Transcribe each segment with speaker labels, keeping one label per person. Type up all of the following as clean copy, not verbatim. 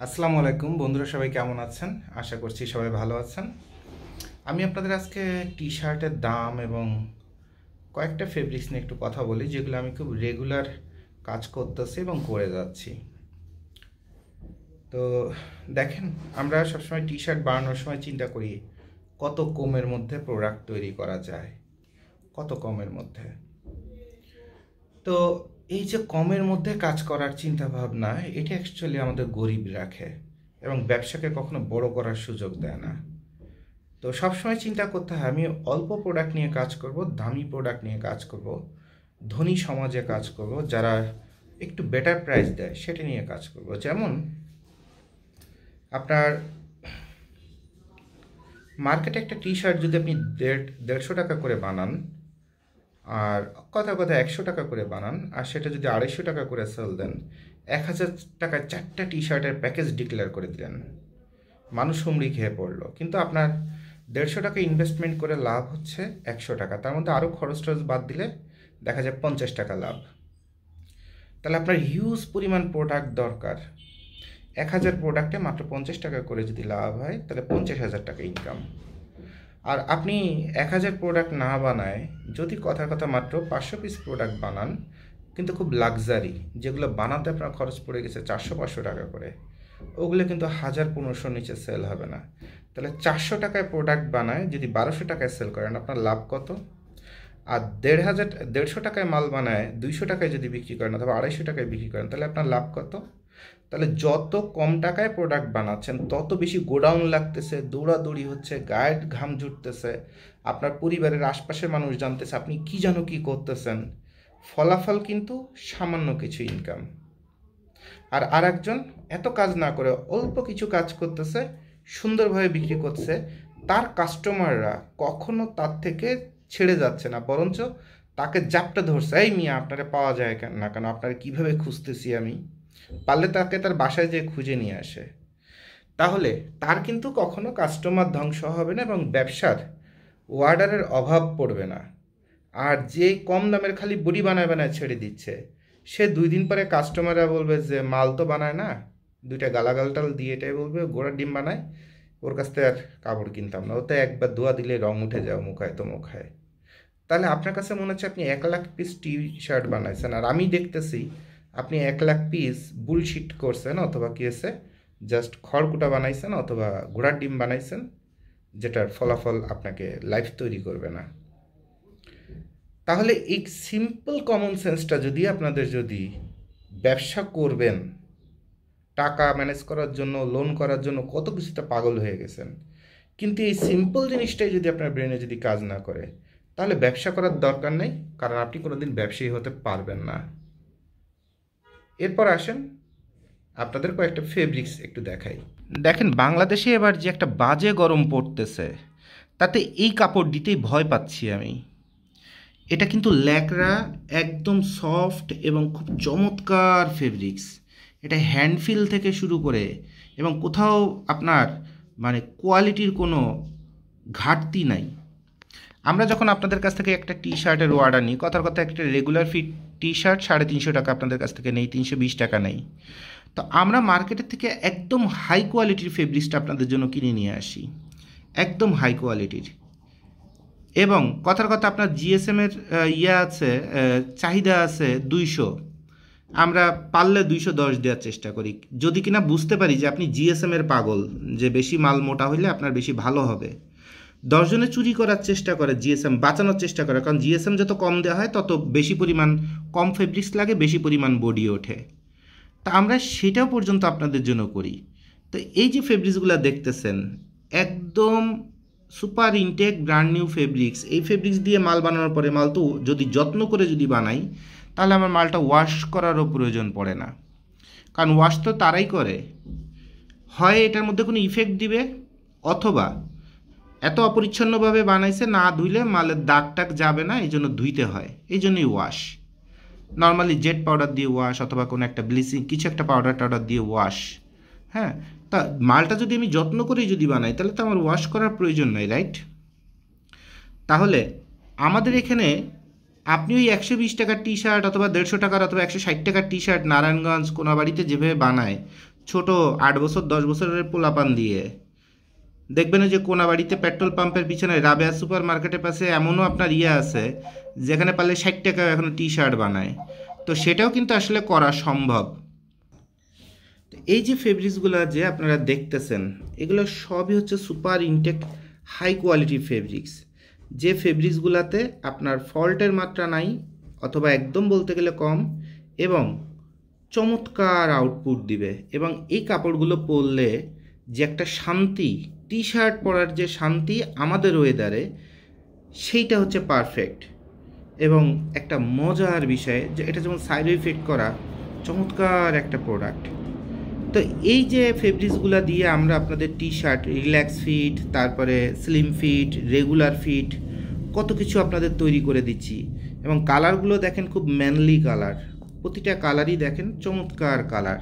Speaker 1: আসসালামু আলাইকুম বন্ধুরা, সবাই কেমন আছেন? আশা করছি সবাই ভালো আছেন। আমি আপনাদের আজকে টি শার্টের দাম এবং কয়েকটা ফেব্রিক্স নিয়ে একটু কথা বলি, যেগুলো আমি খুব রেগুলার কাজ করতেছি এবং করে যাচ্ছি। তো দেখেন, আমরা সবসময় টি শার্ট বানানোর সময় চিন্তা করি কত কমের মধ্যে প্রোডাক্ট তৈরি করা যায়, কত কমের মধ্যে। তো এই যে কমের মধ্যে কাজ করার চিন্তা ভাবনা, এটা অ্যাকচুয়ালি আমাদের গরিব রাখে এবং ব্যবসাকে কখনো বড় করার সুযোগ দেয় না। তো সবসময় চিন্তা করতে হয় আমি অল্প প্রোডাক্ট নিয়ে কাজ করব, দামি প্রোডাক্ট নিয়ে কাজ করব, ধনী সমাজে কাজ করব, যারা একটু বেটার প্রাইস দেয় সেটা নিয়ে কাজ করব। যেমন আপনার মার্কেটে একটা টি শার্ট যদি আপনি 150 টাকা করে বানান, আর কথা 100 টাকা করে বানান, আর সেটা যদি 250 টাকা করে সেল দেন, 1000 টাকায় 4টা টি শার্টের প্যাকেজ ডিক্লেয়ার করে দিলেন, মানুষ হুমড়ি খেয়ে পড়লো। কিন্তু আপনার 150 টাকা ইনভেস্টমেন্ট করে লাভ হচ্ছে 100 টাকা, তার মধ্যে আরও খরচ টরচ বাদ দিলে দেখা যায় 50 টাকা লাভ। তাহলে আপনার হিউজ পরিমাণ প্রোডাক্ট দরকার। 1000 প্রোডাক্টে মাত্র 50 টাকা করে যদি লাভ হয়, তাহলে 50,000 টাকা ইনকাম। আর আপনি 1000 প্রোডাক্ট না বানায় যদি কথা মাত্র 500 পিস প্রোডাক্ট বানান, কিন্তু খুব লাক্সারি, যেগুলো বানাতে আপনার খরচ পড়ে গেছে 400-500 টাকা করে, ওগুলো কিন্তু 1000-1500 নিচে সেল হবে না। তাহলে 400 টাকায় প্রোডাক্ট বানায় যদি 1200 টাকায় সেল করেন, আপনার লাভ কত? আর 150 টাকায় মাল বানায় 200 টাকায় যদি বিক্রি করেন অথবা 250 টাকায় বিক্রি করেন, তাহলে আপনার লাভ কত? তাহলে যত কম টাকায় প্রোডাক্ট বানাচ্ছেন তত বেশি গোডাউন লাগতেছে, দৌড়াদৌড়ি হচ্ছে, গায়ের ঘাম জুটতেছে, আপনার পরিবারের আশপাশের মানুষ জানতেছে আপনি কি যেন কি করতেছেন। ফলাফল কিন্তু সামান্য কিছু ইনকাম। আর আরেকজন এত কাজ না করে অল্প কিছু কাজ করতেছে, সুন্দরভাবে বিক্রি করছে, তার কাস্টমাররা কখনো তার থেকে ছেড়ে যাচ্ছে না, বরঞ্চ তাকে জাপটা ধরছে, এই মিয়া আপনারা পাওয়া যায় না কেন, আপনারা কিভাবে খুঁজতেছি আমি, পারলে তাকে তার বাসায় যেয়ে খুঁজে নিয়ে আসে। তাহলে তার কিন্তু কখনো কাস্টমার ধ্বংস হবে না এবং ব্যবসার অর্ডারের অভাব পড়বে না। আর যে কম দামের খালি বড়ি বানায় ছেড়ে দিচ্ছে, সে 2 দিন পরে কাস্টমাররা বলবে যে মাল তো বানায় না, দুইটা গালাগালটাল দিয়ে এটাই বলবে ঘোড়ার ডিম বানায়, ওর কাছ থেকে আর কাপড় কিনতাম না, ওতে একবার ধোয়া দিলে রং উঠে যাও মুখায় তো মুখায়। তাহলে আপনার কাছে মনে হচ্ছে আপনি 1 লাখ পিস টি শার্ট বানাইছেন, আর আমি দেখতেছি আপনি 1 লাখ পিস বুলশিট করছেন, অথবা কি হয়েছে, জাস্ট খড়কুটা বানাইছেন অথবা ঘোড়ার ডিম বানাইছেন, যেটার ফলাফল আপনাকে লাইফ তৈরি করবে না। তাহলে এই সিম্পল কমন সেন্সটা যদি আপনাদের, যদি ব্যবসা করবেন, টাকা ম্যানেজ করার জন্য, লোন করার জন্য কত কিছুতে পাগল হয়ে গেছেন, কিন্তু এই সিম্পল জিনিসটাই যদি আপনার ব্রেনে যদি কাজ না করে, তাহলে ব্যবসা করার দরকার নেই, কারণ আপনি কোনোদিন ব্যবসায়ী হতে পারবেন না। এরপর আসেন আপনাদের কয়েকটা ফেব্রিক্স একটু দেখাই। দেখেন, বাংলাদেশে এবার যে একটা বাজে গরম পড়তেছে, তাতে এই কাপড় দিতেই ভয় পাচ্ছি আমি। এটা কিন্তু ল্যাকড়া, একদম সফট এবং খুব চমৎকার ফেব্রিক্স। এটা হ্যান্ডফিল থেকে শুরু করে এবং কোথাও আপনার মানে কোয়ালিটির কোনো ঘাটতি নাই। আমরা যখন আপনাদের কাছ থেকে একটা টি শার্টের অর্ডার নিই, কথা একটা রেগুলার ফিট টি শার্ট 350 টাকা আপনাদের কাছ থেকে নেই, 320 টাকা নেই। তো আমরা মার্কেটের থেকে একদম হাই কোয়ালিটির ফেব্রিক্সটা আপনাদের জন্য কিনে নিয়ে আসি, একদম হাই কোয়ালিটির। এবং কথা আপনার জিএসএমের ইয়ে আছে, চাহিদা আছে 200, আমরা পারলে 210 দেওয়ার চেষ্টা করি, যদি কিনা বুঝতে পারি যে আপনি জিএসএমের পাগল, যে বেশি মাল মোটা হইলে আপনার বেশি ভালো হবে। 10 জনে চুরি করার চেষ্টা করে, জিএসএম বাঁচানোর চেষ্টা করে, কারণ জিএসএম যত কম দেওয়া হয় তত বেশি পরিমাণ কম ফেব্রিক্স লাগে, বেশি পরিমাণ বডি ওঠে। তা আমরা সেটাও পর্যন্ত আপনাদের জন্য করি। তো এই যে ফেব্রিক্সগুলো দেখতেছেন, একদম super intact brand new fabrics. এই ফেব্রিক্স দিয়ে মাল বানানোর পরে, মাল তো যদি যত্ন করে যদি বানাই, তাহলে আমার মালটা ওয়াশ করারও প্রয়োজন পড়ে না, কারণ ওয়াশ তো তারাই করে, হয় এটার মধ্যে কোনো ইফেক্ট দিবে, অথবা এত অপরিচ্ছন্নভাবে বানাইছে, না ধুইলে মালের দাগ টাগ যাবে না, এই জন্য ধুইতে হয়, এই জন্যই ওয়াশ। নর্মালি জেট পাউডার দিয়ে ওয়াশ, অথবা কোনো একটা ব্লিচিং কিছু একটা পাউডার টাউডার দিয়ে ওয়াশ। হ্যাঁ, তা মালটা যদি আমি যত্ন করে যদি বানাই, তাহলে তো আমার ওয়াশ করার প্রয়োজন নাই, রাইট? তাহলে আমাদের এখানে আপনি ওই 120 টাকার টি শার্ট অথবা 150 টাকার অথবা 160 টাকার টি শার্ট নারায়ণগঞ্জ কোনাবাড়িতে যেভাবে বানায়, ছোট 8 বছর 10 বছরের পোলাপান দিয়ে। দেখবেন যে কোনাবাড়িতে পেট্রোল পাম্পের পিছনে রাবেয়া সুপার মার্কেটের পাশে এমনও আপনার আছে, যেখানে পারলে 60 টাকা এখন টি শার্ট বানায়। তো সেটাও কিন্তু আসলে করা সম্ভব। এই যে ফেব্রিক্সগুলো যে আপনারা দেখতেছেন, এগুলো সবই হচ্ছে super intact high quality fabrics, যে ফেব্রিক্সগুলোতে আপনার ফল্টের মাত্রা নাই, অথবা একদম বলতে গেলে কম, এবং চমৎকার আউটপুট দিবে। এবং এই কাপড়গুলো পরলে যে একটা শান্তি, টি শার্ট পরার যে শান্তি আমাদের ওয়েদারে, সেইটা হচ্ছে পারফেক্ট। এবং একটা মজার বিষয় যে এটা যেমন সাইড ইফেক্ট করা চমৎকার একটা প্রোডাক্ট। তো এই যে ফেব্রিক্সগুলো দিয়ে আমরা আপনাদের টি শার্ট, রিল্যাক্স ফিট, তারপরে স্লিম ফিট, রেগুলার ফিট, কত কিছু আপনাদের তৈরি করে দিচ্ছি। এবং কালারগুলো দেখেন খুব ম্যানলি কালার, প্রতিটা কালারই দেখেন চমৎকার কালার।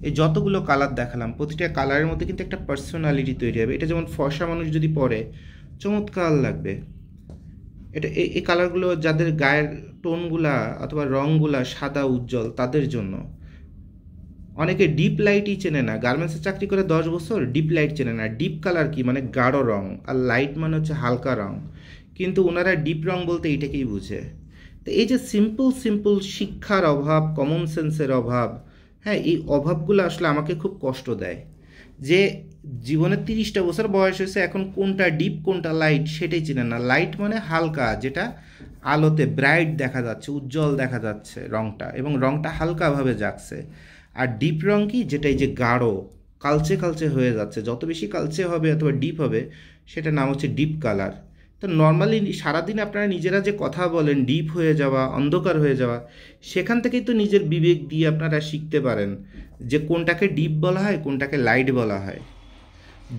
Speaker 1: এই যতগুলো কালার দেখালাম প্রতিটা কালারের মধ্যে কিন্তু একটা পার্সোনালিটি তৈরি হবে। এটা যেমন ফর্সা মানুষ যদি পরে চমৎকার লাগবে। এটা এই কালারগুলো যাদের গায়ের টোনগুলা অথবা রঙগুলা সাদা উজ্জ্বল তাদের জন্য। অনেকে ডিপ লাইটই চেনে না, গার্মেন্টসে চাকরি করে 10 বছর, ডিপ লাইট চেনে না। ডিপ কালার কি মানে গাঢ় রং, আর লাইট মানে হচ্ছে হালকা রং, কিন্তু ওনারা ডিপ রং বলতে এইটাকেই বুঝে। তো এই যে সিম্পল শিক্ষার অভাব, কমন সেন্সের অভাব, হ্যাঁ, এই অভাবগুলো আসলে আমাকে খুব কষ্ট দেয়। যে জীবনে 30টা বছর বয়স হয়েছে, এখন কোনটা ডিপ কোনটা লাইট সেটাই চেনে না। লাইট মানে হালকা, যেটা আলোতে ব্রাইট দেখা যাচ্ছে, উজ্জ্বল দেখা যাচ্ছে রংটা, এবং রংটা হালকাভাবে জাগছে। আর ডিপ রং কি, যেটা এই যে গাঢ় কালচে হয়ে যাচ্ছে, যত বেশি কালচে হবে অথবা ডিপ হবে সেটার নাম হচ্ছে ডিপ কালার। তো নর্মালি সারাদিন আপনারা নিজেরা যে কথা বলেন ডিপ হয়ে যাওয়া, অন্ধকার হয়ে যাওয়া, সেখান থেকেই তো নিজের বিবেক দিয়ে আপনারা শিখতে পারেন যে কোনটাকে ডিপ বলা হয়, কোনটাকে লাইট বলা হয়।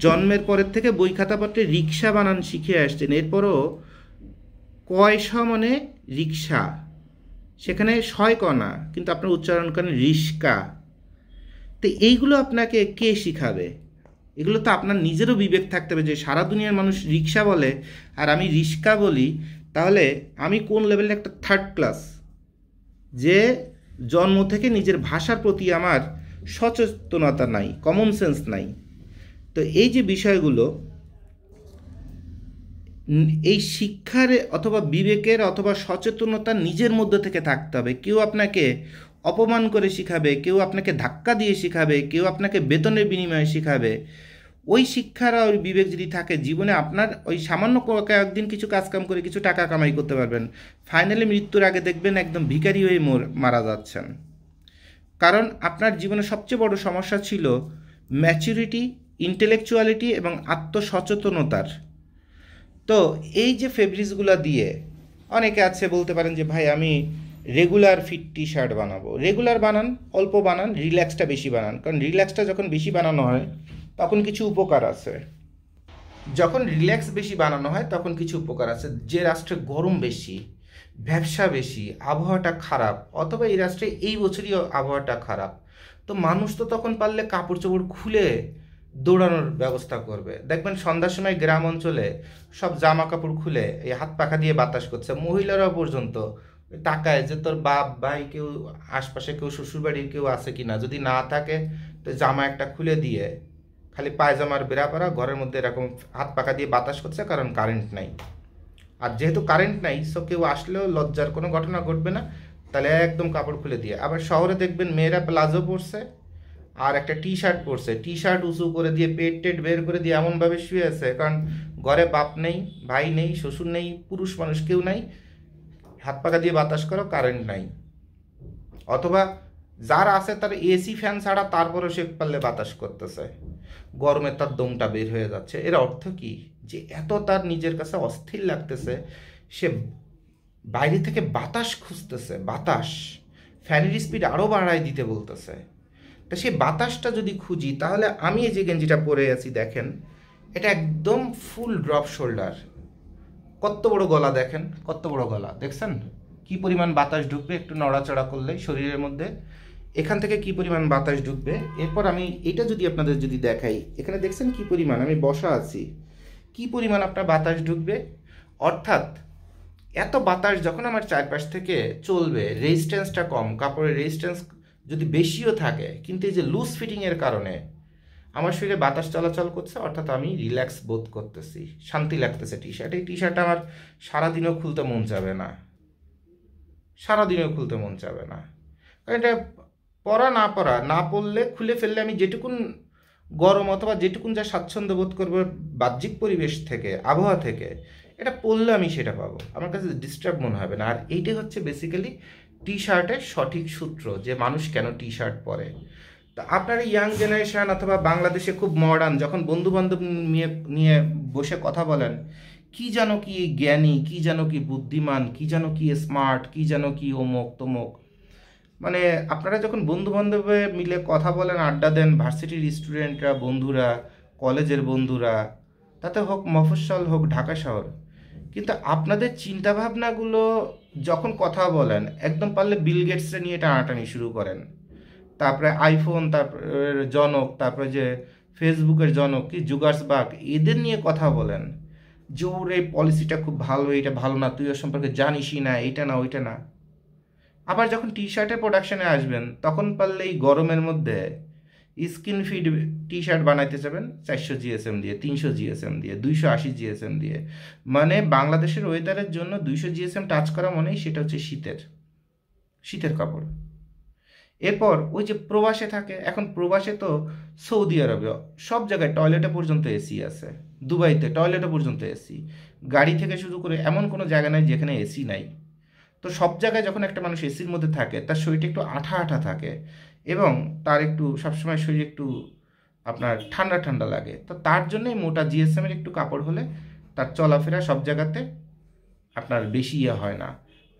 Speaker 1: জন্মের পরের থেকে বই খাতাপত্রে রিক্সা বানান শিখে আসছেন, এরপরও কয়শা মানে রিক্সা, সেখানে শয় কণা, কিন্তু আপনার উচ্চারণ করেন রিস্কা। তো এইগুলো আপনাকে কে শিখাবে? এগুলো তো আপনার নিজেরও বিবেক থাকতে হবে যে সারা দুনিয়ার মানুষ রিক্সা বলে আর আমি রিস্কা বলি, তাহলে আমি কোন লেভেলের একটা থার্ড ক্লাস, যে জন্ম থেকে নিজের ভাষার প্রতি আমার সচেতনতা নাই, কমন সেন্স নাই। তো এই যে বিষয়গুলো, এই শিক্ষার অথবা বিবেকের অথবা সচেতনতা নিজের মধ্যে থেকে থাকতে হবে। কেউ আপনাকে অপমান করে শিখাবে, কেউ আপনাকে ধাক্কা দিয়ে শিখাবে, কেউ আপনাকে বেতনের বিনিময়ে শিখাবে। ওই শিক্ষার আর ওই বিবেক যদি থাকে, জীবনে আপনার ওই সামান্য কয়েকদিন কিছু কাজকাম করে কিছু টাকা কামাই করতে পারবেন, ফাইনালি মৃত্যুর আগে দেখবেন একদম ভিখারি হয়ে মারা যাচ্ছেন। কারণ আপনার জীবনে সবচেয়ে বড় সমস্যা ছিল ম্যাচুরিটি, ইন্টেলেকচুয়ালিটি এবং আত্মসচেতনতার। তো এই যে ফেব্রিক্সগুলো দিয়ে অনেকে আছে বলতে পারেন যে ভাই আমি রেগুলার ফিট টি শার্ট বানাবো। রেগুলার বানান, অল্প বানান, রিল্যাক্সটা বেশি বানান। কারণ রিল্যাক্সটা যখন বেশি বানানো হয় তখন কিছু উপকার আছে। যখন রিল্যাক্স বেশি বানানো হয় তখন কিছু উপকার আছে। যে রাষ্ট্রে গরম বেশি, ব্যবসা বেশি, আবহাওয়াটা খারাপ, অথবা এই রাষ্ট্রে এই বছরই আবহাওয়াটা খারাপ, তো মানুষ তো তখন পারলে কাপড় চোপড় খুলে দৌড়ানোর ব্যবস্থা করবে। দেখবেন সন্ধ্যার সময় গ্রাম অঞ্চলে সব জামা কাপড় খুলে এই হাত পাখা দিয়ে বাতাস করছে, মহিলারাও পর্যন্ত তাকায় যে তোর বাপ ভাই কেউ আশপাশে কেউ শ্বশুরবাড়ির কেউ আছে কিনা, যদি না থাকে তো জামা একটা খুলে দিয়ে খালি পায়জামার বেড়া পরা ঘরের মধ্যে এরকম হাত পাখা দিয়ে বাতাস করছে, কারণ কারেন্ট নাই। আর যেহেতু কারেন্ট নাই, সো কেউ আসলেও লজ্জার কোনো ঘটনা ঘটবে না, তাহলে একদম কাপড় খুলে দিয়ে। আবার শহরে দেখবেন মেয়েরা প্লাজো পরছে আর একটা টি শার্ট পরছে, টি শার্ট উঁচু করে দিয়ে পেট টেট বের করে দিয়ে এমনভাবে শুয়ে আছে, কারণ ঘরে বাপ নেই, ভাই নেই, শ্বশুর নেই, পুরুষ মানুষ কেউ নাই, হাত পাখা দিয়ে বাতাস করো, কারেন্ট নাই। অথবা যার আছে তার এসি ফ্যান ছাড়া তারপরেও সে পারলে বাতাস করতেছে, গরমে তার দমটা বের হয়ে যাচ্ছে। এর অর্থ কি, যে এত তার নিজের কাছে অস্থির লাগতেছে, সে বাইরে থেকে বাতাস খুঁজতেছে, বাতাস ফ্যানের স্পিড আরও বাড়ায় দিতে বলতেছে। তা সেই বাতাসটা যদি খুঁজি, তাহলে আমি এই যে গেঞ্জিটা পরে আছি দেখেন, এটা একদম ফুল ড্রপ শোল্ডার, কত বড় গলা দেখেন, কত বড় গলা দেখছেন, কি পরিমাণ বাতাস ঢুকবে একটু নড়াচড়া করলে শরীরের মধ্যে, এখান থেকে কি পরিমাণ বাতাস ঢুকবে। এরপর আমি এটা যদি আপনাদের যদি দেখাই, এখানে দেখছেন কি পরিমাণ আমি বসা আছি, কি পরিমাণ আপনার বাতাস ঢুকবে। অর্থাৎ এত বাতাস যখন আমার চারপাশ থেকে চলবে, রেজিস্ট্যান্সটা কম, কাপড়ের রেজিস্ট্যান্স যদি বেশিও থাকে, কিন্তু এই যে লুজ ফিটিংয়ের কারণে আমার শরীরে বাতাস চলাচল করছে, অর্থাৎ আমি রিল্যাক্স বোধ করতেছি, শান্তি লাগতেছে টি শার্ট। এই টি শার্ট আমার সারাদিনও খুলতে মন যাবে না, সারাদিনও খুলতে মন যাবে না। কারণ এটা পরা না পরা, না পরলে খুলে ফেললে আমি যেটুকুন গরম অথবা যেটুকুন যা স্বাচ্ছন্দ্য বোধ করবো বাহ্যিক পরিবেশ থেকে, আবহাওয়া থেকে, এটা পরলে আমি সেটা পাবো, আমার কাছে ডিস্টার্ব মনে হবে না। আর এইটাই হচ্ছে বেসিক্যালি টি শার্টের সঠিক সূত্র, যে মানুষ কেন টি শার্ট পরে। তা আপনার ইয়াং জেনারেশন অথবা বাংলাদেশে খুব মডার্ন, যখন বন্ধু বান্ধব নিয়ে নিয়ে বসে কথা বলেন, কি যেন কি জ্ঞানী, কি যেন কি বুদ্ধিমান, কি যেন কি স্মার্ট, কি যেন কি অমুক তমুক, মানে আপনারা যখন বন্ধু বান্ধবে মিলে কথা বলেন, আড্ডা দেন, ভার্সিটির স্টুডেন্টরা, বন্ধুরা, কলেজের বন্ধুরা, তাতে হোক মফস্বল হোক ঢাকা শহর, কিন্তু আপনাদের চিন্তাভাবনাগুলো যখন কথা বলেন, একদম পারলে বিল গেটসে নিয়ে টানাটানি শুরু করেন, তারপরে আইফোন, তারপরে জনক, তারপরে যে ফেসবুকের জনক কি জুগার্সবার্গ, এদের নিয়ে কথা বলেন, জোর এই পলিসিটা খুব ভালো, এটা ভালো না, তুই ওর সম্পর্কে জানিসই না, এইটা না ওইটা না। আবার যখন টি শার্টের প্রোডাকশানে আসবেন, তখন পারলে এই গরমের মধ্যে স্কিন ফিট টি শার্ট বানাইতে যাবেন 400 জিএসএম দিয়ে, 300 জিএসএম দিয়ে, 280 জিএসএম দিয়ে। মানে বাংলাদেশের ওয়েদারের জন্য 200 জিএসএম টাচ করা মনেই সেটা হচ্ছে শীতের শীতের কাপড়। এরপর ওই যে প্রবাসে থাকে, এখন প্রবাসে তো সৌদি আরবে সব জায়গায় টয়লেটে পর্যন্ত এসি আছে, দুবাইতে টয়লেটে পর্যন্ত এসি, গাড়ি থেকে শুরু করে এমন কোনো জায়গা নাই যেখানে এসি নাই। তো সব জায়গায় যখন একটা মানুষ এসির মধ্যে থাকে, তার শরীরটা একটু আঠা আঠা থাকে এবং তার একটু সবসময় শরীর একটু আপনার ঠান্ডা ঠান্ডা লাগে। তো তার জন্যই মোটা জিএসএমের একটু কাপড় হলে তার চলাফেরা সব জায়গাতে আপনার বেশি ইয়ে হয় না,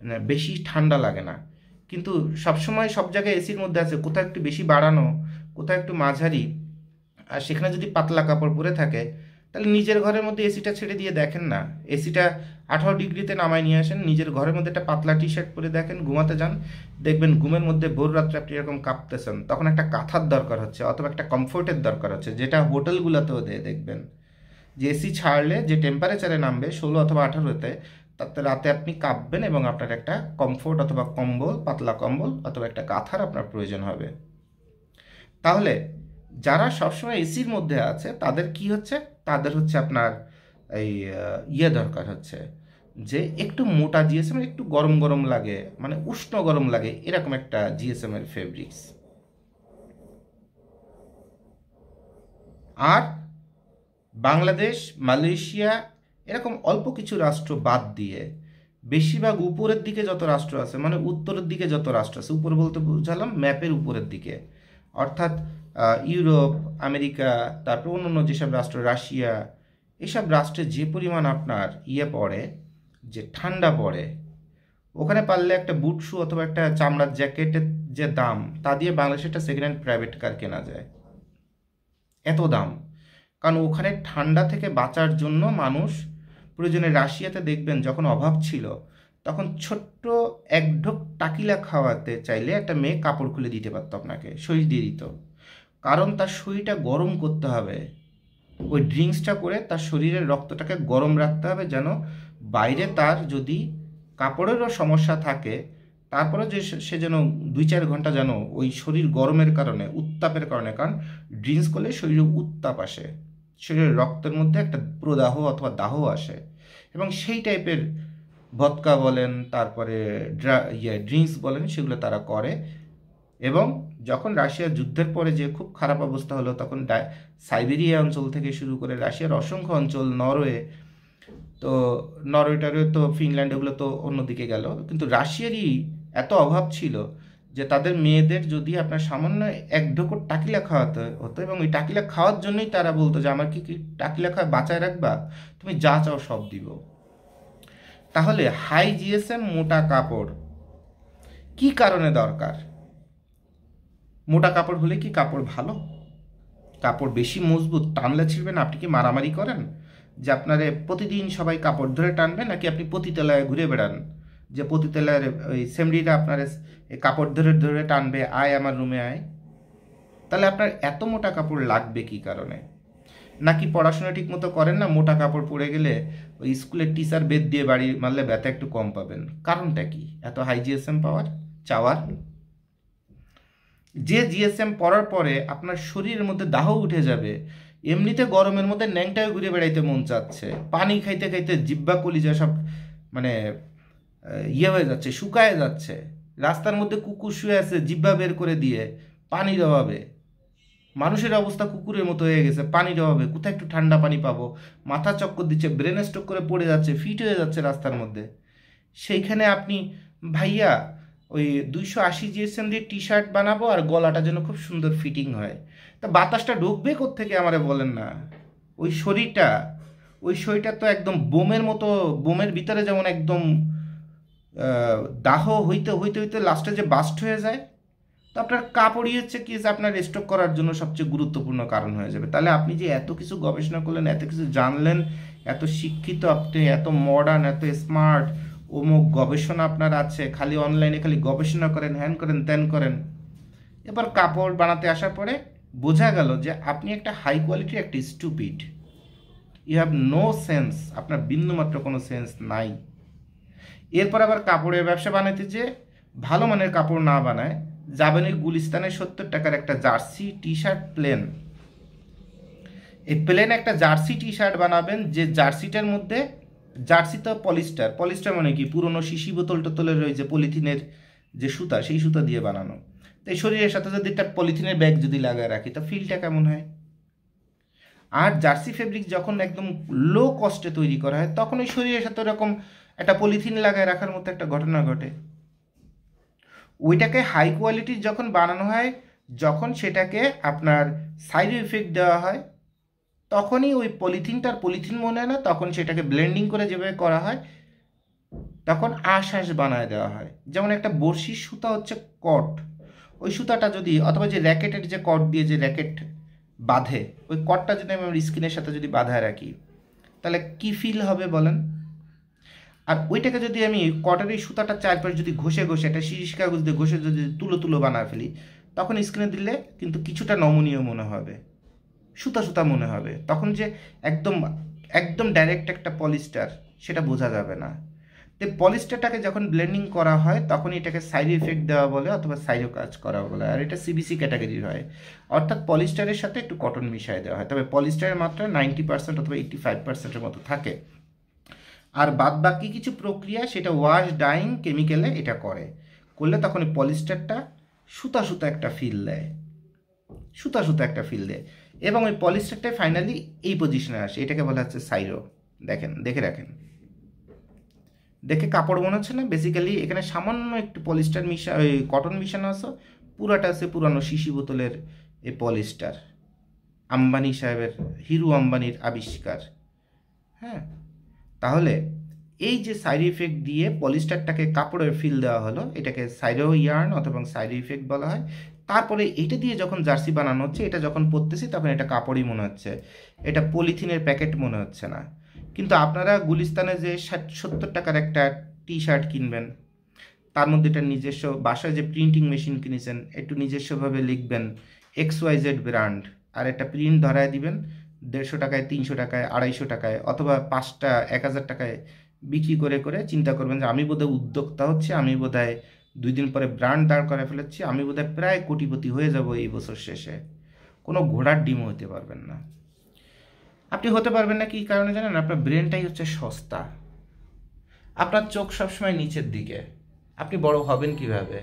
Speaker 1: মানে বেশি ঠান্ডা লাগে না। কিন্তু সবসময় সব জায়গায় এসির মধ্যে আছে, কোথাও একটু বেশি বাড়ানো, কোথাও একটু মাঝারি, আর সেখানে যদি পাতলা কাপড় পরে থাকে, তাহলে নিজের ঘরের মধ্যে এসিটা ছেড়ে দিয়ে দেখেন না, এসিটা 18 ডিগ্রিতে নামায় নিয়ে আসেন, নিজের ঘরের মধ্যে একটা পাতলা টি শার্ট পরে দেখেন, ঘুমাতে যান, দেখবেন ঘুমের মধ্যে ভোর রাত্রে আপনি এরকম কাঁপতেছেন, তখন একটা কাঁথার দরকার হচ্ছে অথবা একটা কমফোর্টের দরকার হচ্ছে, যেটা হোটেলগুলোতেও দেয় দেখবেন, যে এসি ছাড়লে যে টেম্পারেচারে নামবে 16 অথবা 18-তে, তাতে রাতে আপনি কাঁপবেন এবং আপনার একটা কমফোর্ট অথবা কম্বল, পাতলা কম্বল অথবা একটা কাঁথার আপনার প্রয়োজন হবে। তাহলে যারা সবসময় এসির মধ্যে আছে তাদের কি হচ্ছে, তাদের হচ্ছে আপনার এই ইয়ে দরকার হচ্ছে, যে একটু মোটা জিএসএম, একটু গরম গরম লাগে, মানে উষ্ণ গরম লাগে, এরকম একটা জিএসএম এর ফেব্রিক্স। আর বাংলাদেশ, মালয়েশিয়া, এরকম অল্প কিছু রাষ্ট্র বাদ দিয়ে বেশিরভাগ উপরের দিকে যত রাষ্ট্র আছে, মানে উত্তরের দিকে যত রাষ্ট্র আছে, উপর বলতে বুঝালাম ম্যাপের উপরের দিকে, অর্থাৎ ইউরোপ, আমেরিকা, তারপর অন্যান্য যেসব রাষ্ট্র, রাশিয়া, এসব রাষ্ট্রে যে পরিমাণ আপনার ইয়ে পড়ে, যে ঠান্ডা পড়ে, ওখানে পারলে একটা বুট শু অথবা একটা চামড়ার জ্যাকেটের যে দাম, তা দিয়ে বাংলাদেশে একটা সেকেন্ড হ্যান্ড প্রাইভেট কার কেনা যায়, এত দাম। কারণ ওখানে ঠান্ডা থেকে বাঁচার জন্য মানুষ প্রয়োজনে, রাশিয়াতে দেখবেন যখন অভাব ছিল, তখন ছোট্ট এক ঢোক টাকিলা খাওয়াতে চাইলে একটা মেয়ে কাপড় খুলে দিতে পারতো, আপনাকে শরীর দিয়ে দিত, কারণ তার শরীরটা গরম করতে হবে, ওই ড্রিঙ্কসটা করে তার শরীরের রক্তটাকে গরম রাখতে হবে, যেন বাইরে তার যদি কাপড়েরও সমস্যা থাকে, তারপরে যে সে যেন 2-4 ঘন্টা যেন ওই শরীর গরমের কারণে, উত্তাপের কারণে, কারণ ড্রিঙ্কস করলে শরীরে উত্তাপ আসে, শরীরের রক্তের মধ্যে একটা প্রদাহ অথবা দাহ আসে, এবং সেই টাইপের ভদকা বলেন, তারপরে ড্রিঙ্কস বলেন, সেগুলো তারা করে। এবং যখন রাশিয়ার যুদ্ধের পরে যে খুব খারাপ অবস্থা হলো, তখন সাইবেরিয়া অঞ্চল থেকে শুরু করে রাশিয়ার অসংখ্য অঞ্চল, নরওয়ে, তো নরওয়েটারও তো, ফিনল্যান্ড, এগুলো তো অন্যদিকে গেল, কিন্তু রাশিয়ারই এত অভাব ছিল যে তাদের মেয়েদের যদি আপনার সামান্য এক ঢোকর টাকিলা খাওয়াতে হতো, এবং ওই টাকিলা খাওয়ার জন্যই তারা বলতো যে আমার কি টাকিলা খাওয়া বাঁচায় রাখবা, তুমি যা চাও সব দিব। তাহলে হাই জিএসএম মোটা কাপড় কি কারণে দরকার? মোটা কাপড় হলে কি কাপড় ভালো? কাপড় বেশি মজবুত, টানলে ছিঁড়বে না? আপনি কি মারামারি করেন যে আপনারে প্রতিদিন সবাই কাপড় ধরে টানবে, নাকি আপনি পতিতলায় ঘুরে বেড়ান যে পতিতলার ওই সেমরিরা আপনার কাপড় ধরে ধরে টানবে, আয় আমার রুমে আয়? তাহলে আপনার এত মোটা কাপড় লাগবে কি কারণে? নাকি পড়াশোনা ঠিক মতো করেন না, মোটা কাপড় পরে গেলে ওই স্কুলের টিচার বেদ দিয়ে বাড়ি মারলে ব্যথা একটু কম পাবেন? কারণটা কি এত হাই জিএসএম পাওয়ার চাওয়ার? যে জিএসএম পরার পরে আপনার শরীরের মধ্যে দাহ উঠে যাবে, এমনিতে গরমের মধ্যে ন্যাংটায় ঘুরে বেড়াইতে মন চাচ্ছে, পানি খাইতে খাইতে জিব্বা কলিজা সব মানে ইয়ে হয়ে যাচ্ছে, শুকায় যাচ্ছে, রাস্তার মধ্যে কুকুর শুয়ে আছে জিব্বা বের করে দিয়ে পানির অভাবে, মানুষের অবস্থা কুকুরের মতো হয়ে গেছে পানির অভাবে, কোথায় একটু ঠান্ডা পানি পাবো, মাথা চক্কর দিচ্ছে, ব্রেন স্ট্রোক করে পড়ে যাচ্ছে, ফিট হয়ে যাচ্ছে রাস্তার মধ্যে। সেইখানে আপনি ভাইয়া ওই 280 জিএসএম দিয়ে টি শার্ট বানাবো আর গলাটা যেন খুব সুন্দর ফিটিং হয়, তা বাতাসটা ঢুকবে কোত্থেকে আমারে বলেন না? ওই শরীরটা ওই শরীরটা তো একদম বোমের মতো, বোমের ভিতরে যেমন একদম দাহ হইতে হইতে হইতে লাস্টে যে বাস্ট হয়ে যায়, তো আপনার কাপড়ই হচ্ছে কি যে আপনার স্টক করার জন্য সবচেয়ে গুরুত্বপূর্ণ কারণ হয়ে যাবে। তাহলে আপনি যে এত কিছু গবেষণা করলেন, এত কিছু জানলেন, এত শিক্ষিত আপনি, এত মডার্ন, এত স্মার্ট, অমুক গবেষণা আপনার আছে, খালি অনলাইনে খালি গবেষণা করেন, হ্যান করেন ত্যান করেন, এবার কাপড় বানাতে আসার পরে বোঝা গেল যে আপনি একটা হাই কোয়ালিটির একটা stupid, you have no sense, আপনার বিন্দুমাত্র কোনো সেন্স নাই। এরপর আবার কাপড়ের ব্যবসা বানাইতে যে ভালো মানের কাপড় না বানায়, যাবেন ওই গুলিস্তানের 70 টাকার একটা জার্সি টি শার্ট প্লেন, এই প্লেন একটা জার্সি টি শার্ট বানাবেন, যে জার্সিটার মধ্যে, জার্সি তো পলিস্টার, পলিস্টার মানে কি পুরনো শিশি বোতল টোতলের ওই যে পলিথিনের যে সুতা, সেই সুতা দিয়ে বানানো। তো এই শরীরের সাথে যদি একটা পলিথিনের ব্যাগ যদি লাগায় রাখি, তা ফিলটা কেমন হয়? আর জার্সি ফেব্রিক যখন একদম লো কস্টে তৈরি করা হয়, তখন ওই শরীরের সাথে ওরকম একটা পলিথিন লাগায় রাখার মতো একটা ঘটনা ঘটে। ওইটাকে হাই কোয়ালিটির যখন বানানো হয়, যখন সেটাকে আপনার সাইড ইফেক্ট দেওয়া হয়, তখনই ওই পলিথিনটার পলিথিন মনে হয় না, তখন সেটাকে ব্লেন্ডিং করে যেভাবে করা হয়, তখন আশ্বাস বানায় দেওয়া হয়। যেমন একটা বড়শির সুতা হচ্ছে কট, ওই সুতাটা যদি, অথবা যে র্যাকেটের যে কট দিয়ে যে র্যাকেট বাঁধে, ওই কটটা যদি আমি আমার স্কিনের সাথে যদি বাঁধায় রাখি, তাহলে কি ফিল হবে বলেন? আর ওইটাকে যদি আমি কটনের এই সুতাটা চারপাশ যদি ঘষে ঘষে একটা শিরিষ কাগজ দিয়ে ঘষে যদি তুলো তুলো বানায় ফেলি, তখন স্কিনে দিলে কিন্তু কিছুটা নমনীয় মনে হবে, সুতা সুতা মনে হবে, তখন যে একদম একদম ডাইরেক্ট একটা পলিস্টার সেটা বোঝা যাবে না। তো পলিস্টারটাকে যখন ব্লেন্ডিং করা হয়, তখন এটাকে সাইড ইফেক্ট দেওয়া বলে, অথবা সাইডও কাজ করা বলে, আর এটা সিবিসি ক্যাটাগরির হয়, অর্থাৎ পলিস্টারের সাথে একটু কটন মিশিয়ে দেওয়া হয়, তবে পলিস্টারের মাত্রা 90% অথবা 85%-এর মতো থাকে। আর বাদ বাকি কিছু প্রক্রিয়া সেটা ওয়াশ ডাইং কেমিক্যালে এটা করলে তখন এই পলিস্টারটা সুতা সুতা একটা ফিল দেয়, সুতা সুতা একটা ফিল দেয়, এবং ওই পলিস্টারটাই ফাইনালি এই পজিশনে আসে, এটাকে বলা হচ্ছে সাইরো। দেখেন, দেখে রাখেন, দেখে কাপড় মনে হচ্ছে না? বেসিক্যালি এখানে সামান্য একটু পলিস্টার মিশা, ওই কটন মিশানো আছে, পুরাটা আছে পুরানো শিশি বোতলের এই পলিস্টার, আম্বানি সাহেবের, হিরু আম্বানির আবিষ্কার। হ্যাঁ, তাহলে এই যে সাইড ইফেক্ট দিয়ে পলিস্টারটাকে কাপড়ের ফিল দেওয়া হলো, এটাকে সাইডো ইয়ার্ন অথবা সাইড ইফেক্ট বলা হয়। তারপরে এটা দিয়ে যখন জার্সি বানানো হচ্ছে, এটা যখন পরতেছি তখন এটা কাপড়ই মনে হচ্ছে, এটা পলিথিনের প্যাকেট মনে হচ্ছে না। কিন্তু আপনারা গুলিস্তানে যে 70 টাকার একটা টি শার্ট কিনবেন, তার মধ্যে এটা নিজস্ব বাসায় যে প্রিন্টিং মেশিন কিনেছেন, একটু নিজস্বভাবে লিখবেন XYZ ব্র্যান্ড, আর একটা প্রিন্ট ধরায় দিবেন 150 টাকায়, 300 টাকায়, 250 টাকায়, অথবা 5টা 1000 টাকায় বিক্রি করে করে চিন্তা করবেন যে আমি বোধহয় উদ্যোক্তা হচ্ছে, আমি বোধহয় 2 দিন পরে ব্র্যান্ড দাঁড় করে ফেলেছি, আমি বোধহয় প্রায় কোটিপতি হয়ে যাব এই বছর শেষে। কোনো ঘোড়ার ডিমও হতে পারবেন না। আপনি হতে পারবেন না কি কারণে জানেন? আপনার ব্রেনটাই হচ্ছে সস্তা, আপনার চোখ সবসময় নিচের দিকে। আপনি বড় হবেন কিভাবে?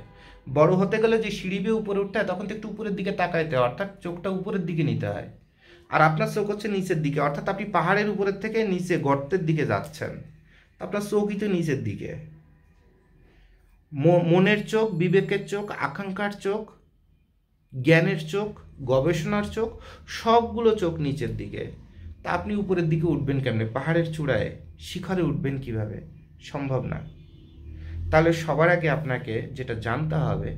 Speaker 1: বড় হতে গেলে যে সিঁড়ি বেয়ে উপরে উঠতে হয়, তখন তো একটু উপরের দিকে তাকাইতে হয়, অর্থাৎ চোখটা উপরের দিকে নিতে হয়। আর আপনার চোখ হচ্ছে নিচের দিকে, অর্থাৎ আপনি পাহাড়ের উপরের থেকে নিচে গর্তের দিকে যাচ্ছেন, আপনার চোখই তো নিচের দিকে। মনের চোখ, বিবেকের চোখ, আকাঙ্ক্ষার চোখ, জ্ঞানের চোখ, গবেষণার চোখ, সবগুলো চোখ নিচের দিকে। তা আপনি উপরের দিকে উঠবেন কেমনে? পাহাড়ের চূড়ায় শিখরে উঠবেন কিভাবে? সম্ভব না। তাহলে সবার আগে আপনাকে যেটা জানতে হবে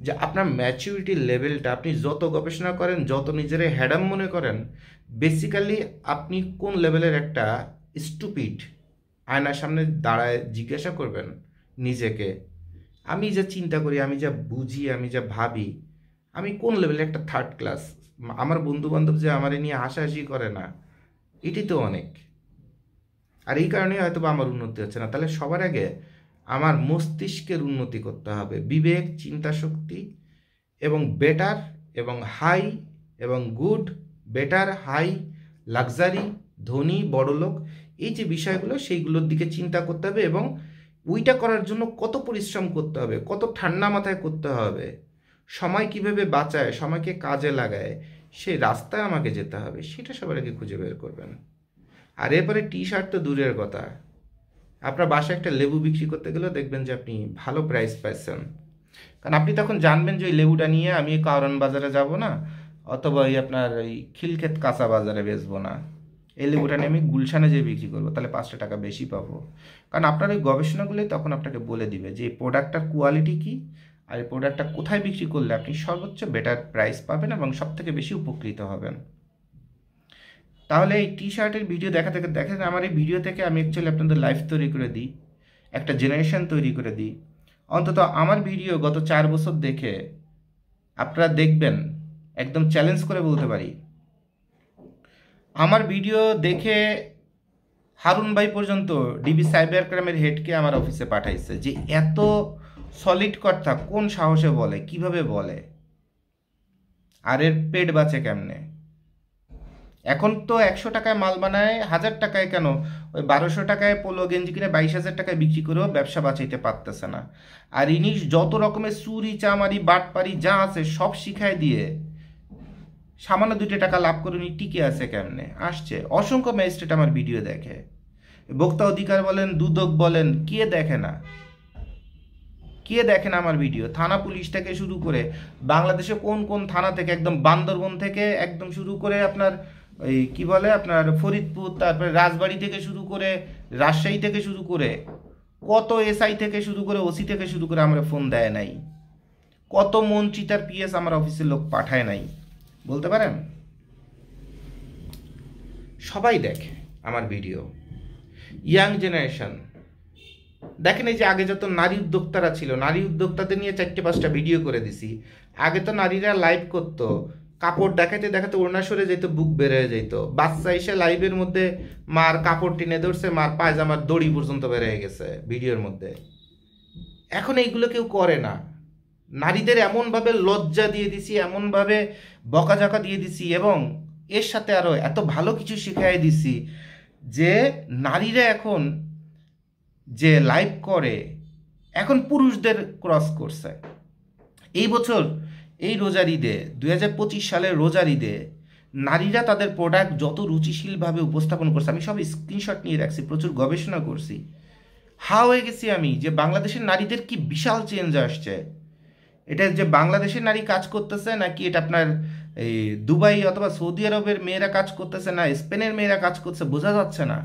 Speaker 1: যে আপনার ম্যাচুরিটি লেভেলটা, আপনি যত গবেষণা করেন, যত নিজের হ্যাডাম মনে করেন, বেসিক্যালি আপনি কোন লেভেলের একটা স্টুপিড, আয়নার সামনে দাঁড়ায় জিজ্ঞাসা করবেন নিজেকে, আমি যা চিন্তা করি, আমি যা বুঝি, আমি যা ভাবি, আমি কোন লেভেলের একটা থার্ড ক্লাস। আমার বন্ধু বান্ধব যে আমার নিয়ে হাসাহাসি করে না, এটি তো অনেক। আর এই কারণে হয়তো বা আমার উন্নতি হচ্ছে না। তাহলে সবার আগে আমার মস্তিষ্কের উন্নতি করতে হবে, বিবেক, চিন্তা শক্তি, এবং বেটার এবং হাই এবং গুড, বেটার, হাই, লাক্সারি, ধনী, বড়লোক, এই যে বিষয়গুলো সেইগুলোর দিকে চিন্তা করতে হবে এবং ওইটা করার জন্য কত পরিশ্রম করতে হবে, কত ঠান্ডা মাথায় করতে হবে, সময় কিভাবে বাঁচায়, সময়কে কাজে লাগায়, সেই রাস্তায় আমাকে যেতে হবে, সেটা সবার আগে খুঁজে বের করবেন। আর এরপরে টি শার্ট তো দূরের কথা, আপনার বাসায় একটা লেবু বিক্রি করতে গেলেও দেখবেন যে আপনি ভালো প্রাইস পাচ্ছেন, কারণ আপনি তখন জানবেন যে ওই লেবুটা নিয়ে আমি কারণ বাজারে যাব না, অথবা ওই আপনার ওই খিলক্ষেত কাঁচা বাজারে বেচবো না, এই লেবুটা নিয়ে আমি গুলশানে যেয়ে বিক্রি করবো, তাহলে 5টা টাকা বেশি পাবো। কারণ আপনার ওই গবেষণাগুলোই তখন আপনাকে বলে দিবে যে এই প্রোডাক্টটার কোয়ালিটি কী, আর এই প্রোডাক্টটা কোথায় বিক্রি করলে আপনি সর্বোচ্চ বেটার প্রাইস পাবেন এবং সব থেকে বেশি উপকৃত হবেন। তাহলে এই টি শার্টের ভিডিও দেখা থেকে দেখেন, আমার এই ভিডিও থেকে আমি অ্যাকচুয়ালি আপনাদের লাইফ তৈরি করে দিই, একটা জেনারেশন তৈরি করে দিই। অন্তত আমার ভিডিও গত 4 বছর দেখে আপনারা দেখবেন, একদম চ্যালেঞ্জ করে বলতে পারি, আমার ভিডিও দেখে হারুন ভাই পর্যন্ত ডিবি সাইবার ক্রাইমের হেডকে আমার অফিসে পাঠাইছে, যে এত সলিড কথা কোন সাহসে বলে, কিভাবে বলে, আর এর পেট বাঁচে কেমনে। এখন তো 100 টাকায় মাল বানায় 1000 টাকায়, কেন ওই 1200 টাকায় পোলো গেঞ্জি কিনে 22,000 টাকায় বিক্রি করেও ব্যবসা বাঁচাইতে পারতেছে না। আর ইনি যত রকমের চুরি চামারি বাটপারি যা আছে সব শিখাই দিয়ে সামান্য 2 টাকা লাভ করে উনি টিকে আছে কেমনে। আসছে অসংখ্য ম্যাজিস্ট্রেট আমার ভিডিও দেখে, ভোক্তা অধিকার বলেন, দুদক বলেন, কে দেখে না, কে দেখেন আমার ভিডিও। থানা পুলিশ থেকে শুরু করে বাংলাদেশে কোন কোন থানা থেকে, একদম বান্দরবন থেকে একদম শুরু করে আপনার ওই কি বলে আপনার ফরিদপুর, তারপরে রাজবাড়ি থেকে শুরু করে রাজশাহী থেকে শুরু করে কত এসআই থেকে শুরু করে ওসি থেকে শুরু করে আমার ফোন দেয় নাই, কত মন্ত্রী তার পিএস আমার অফিসের লোক পাঠায় নাই, বলতে পারেন? সবাই দেখে আমার ভিডিও, ইয়াং জেনারেশন দেখেন। এই যে আগে যত নারী উদ্যোক্তারা ছিল, নারী উদ্যোক্তাদের নিয়ে 4-5টা ভিডিও করে দিছি। আগে তো নারীরা লাইভ করতো, কাপড় দেখাতে দেখাতে ওড়না সরে যেত, বুক বের হয়ে যেত, বাচ্চা এসে লাইভের মধ্যে মার কাপড় টেনে ধরছে, মার পায়জামার দড়ি পর্যন্ত বের হয়ে গেছে ভিডিওর মধ্যে। এখন এইগুলো কেউ করে না। নারীদের এমনভাবে লজ্জা দিয়ে দিছি, এমনভাবে বকাঝকা দিয়ে দিছি, এবং এর সাথে আরও এত ভালো কিছু শিখাই দিছি যে নারীরা এখন যে লাইভ করে এখন পুরুষদের ক্রস করছে। এই বছর এই রোজার ঈদে 2025 সালের রোজার ঈদে নারীরা তাদের প্রোডাক্ট যত রুচিশীলভাবে উপস্থাপন করছে, আমি সব স্ক্রিনশট নিয়ে রাখছি, প্রচুর গবেষণা করছি, হা হয়ে গেছি আমি যে বাংলাদেশের নারীদের কি বিশাল চেঞ্জ আসছে। এটা যে বাংলাদেশের নারী কাজ করতেছে নাকি এটা আপনার এই দুবাই অথবা সৌদি আরবের মেয়েরা কাজ করতেছে না স্পেনের মেয়েরা কাজ করছে বোঝা যাচ্ছে না।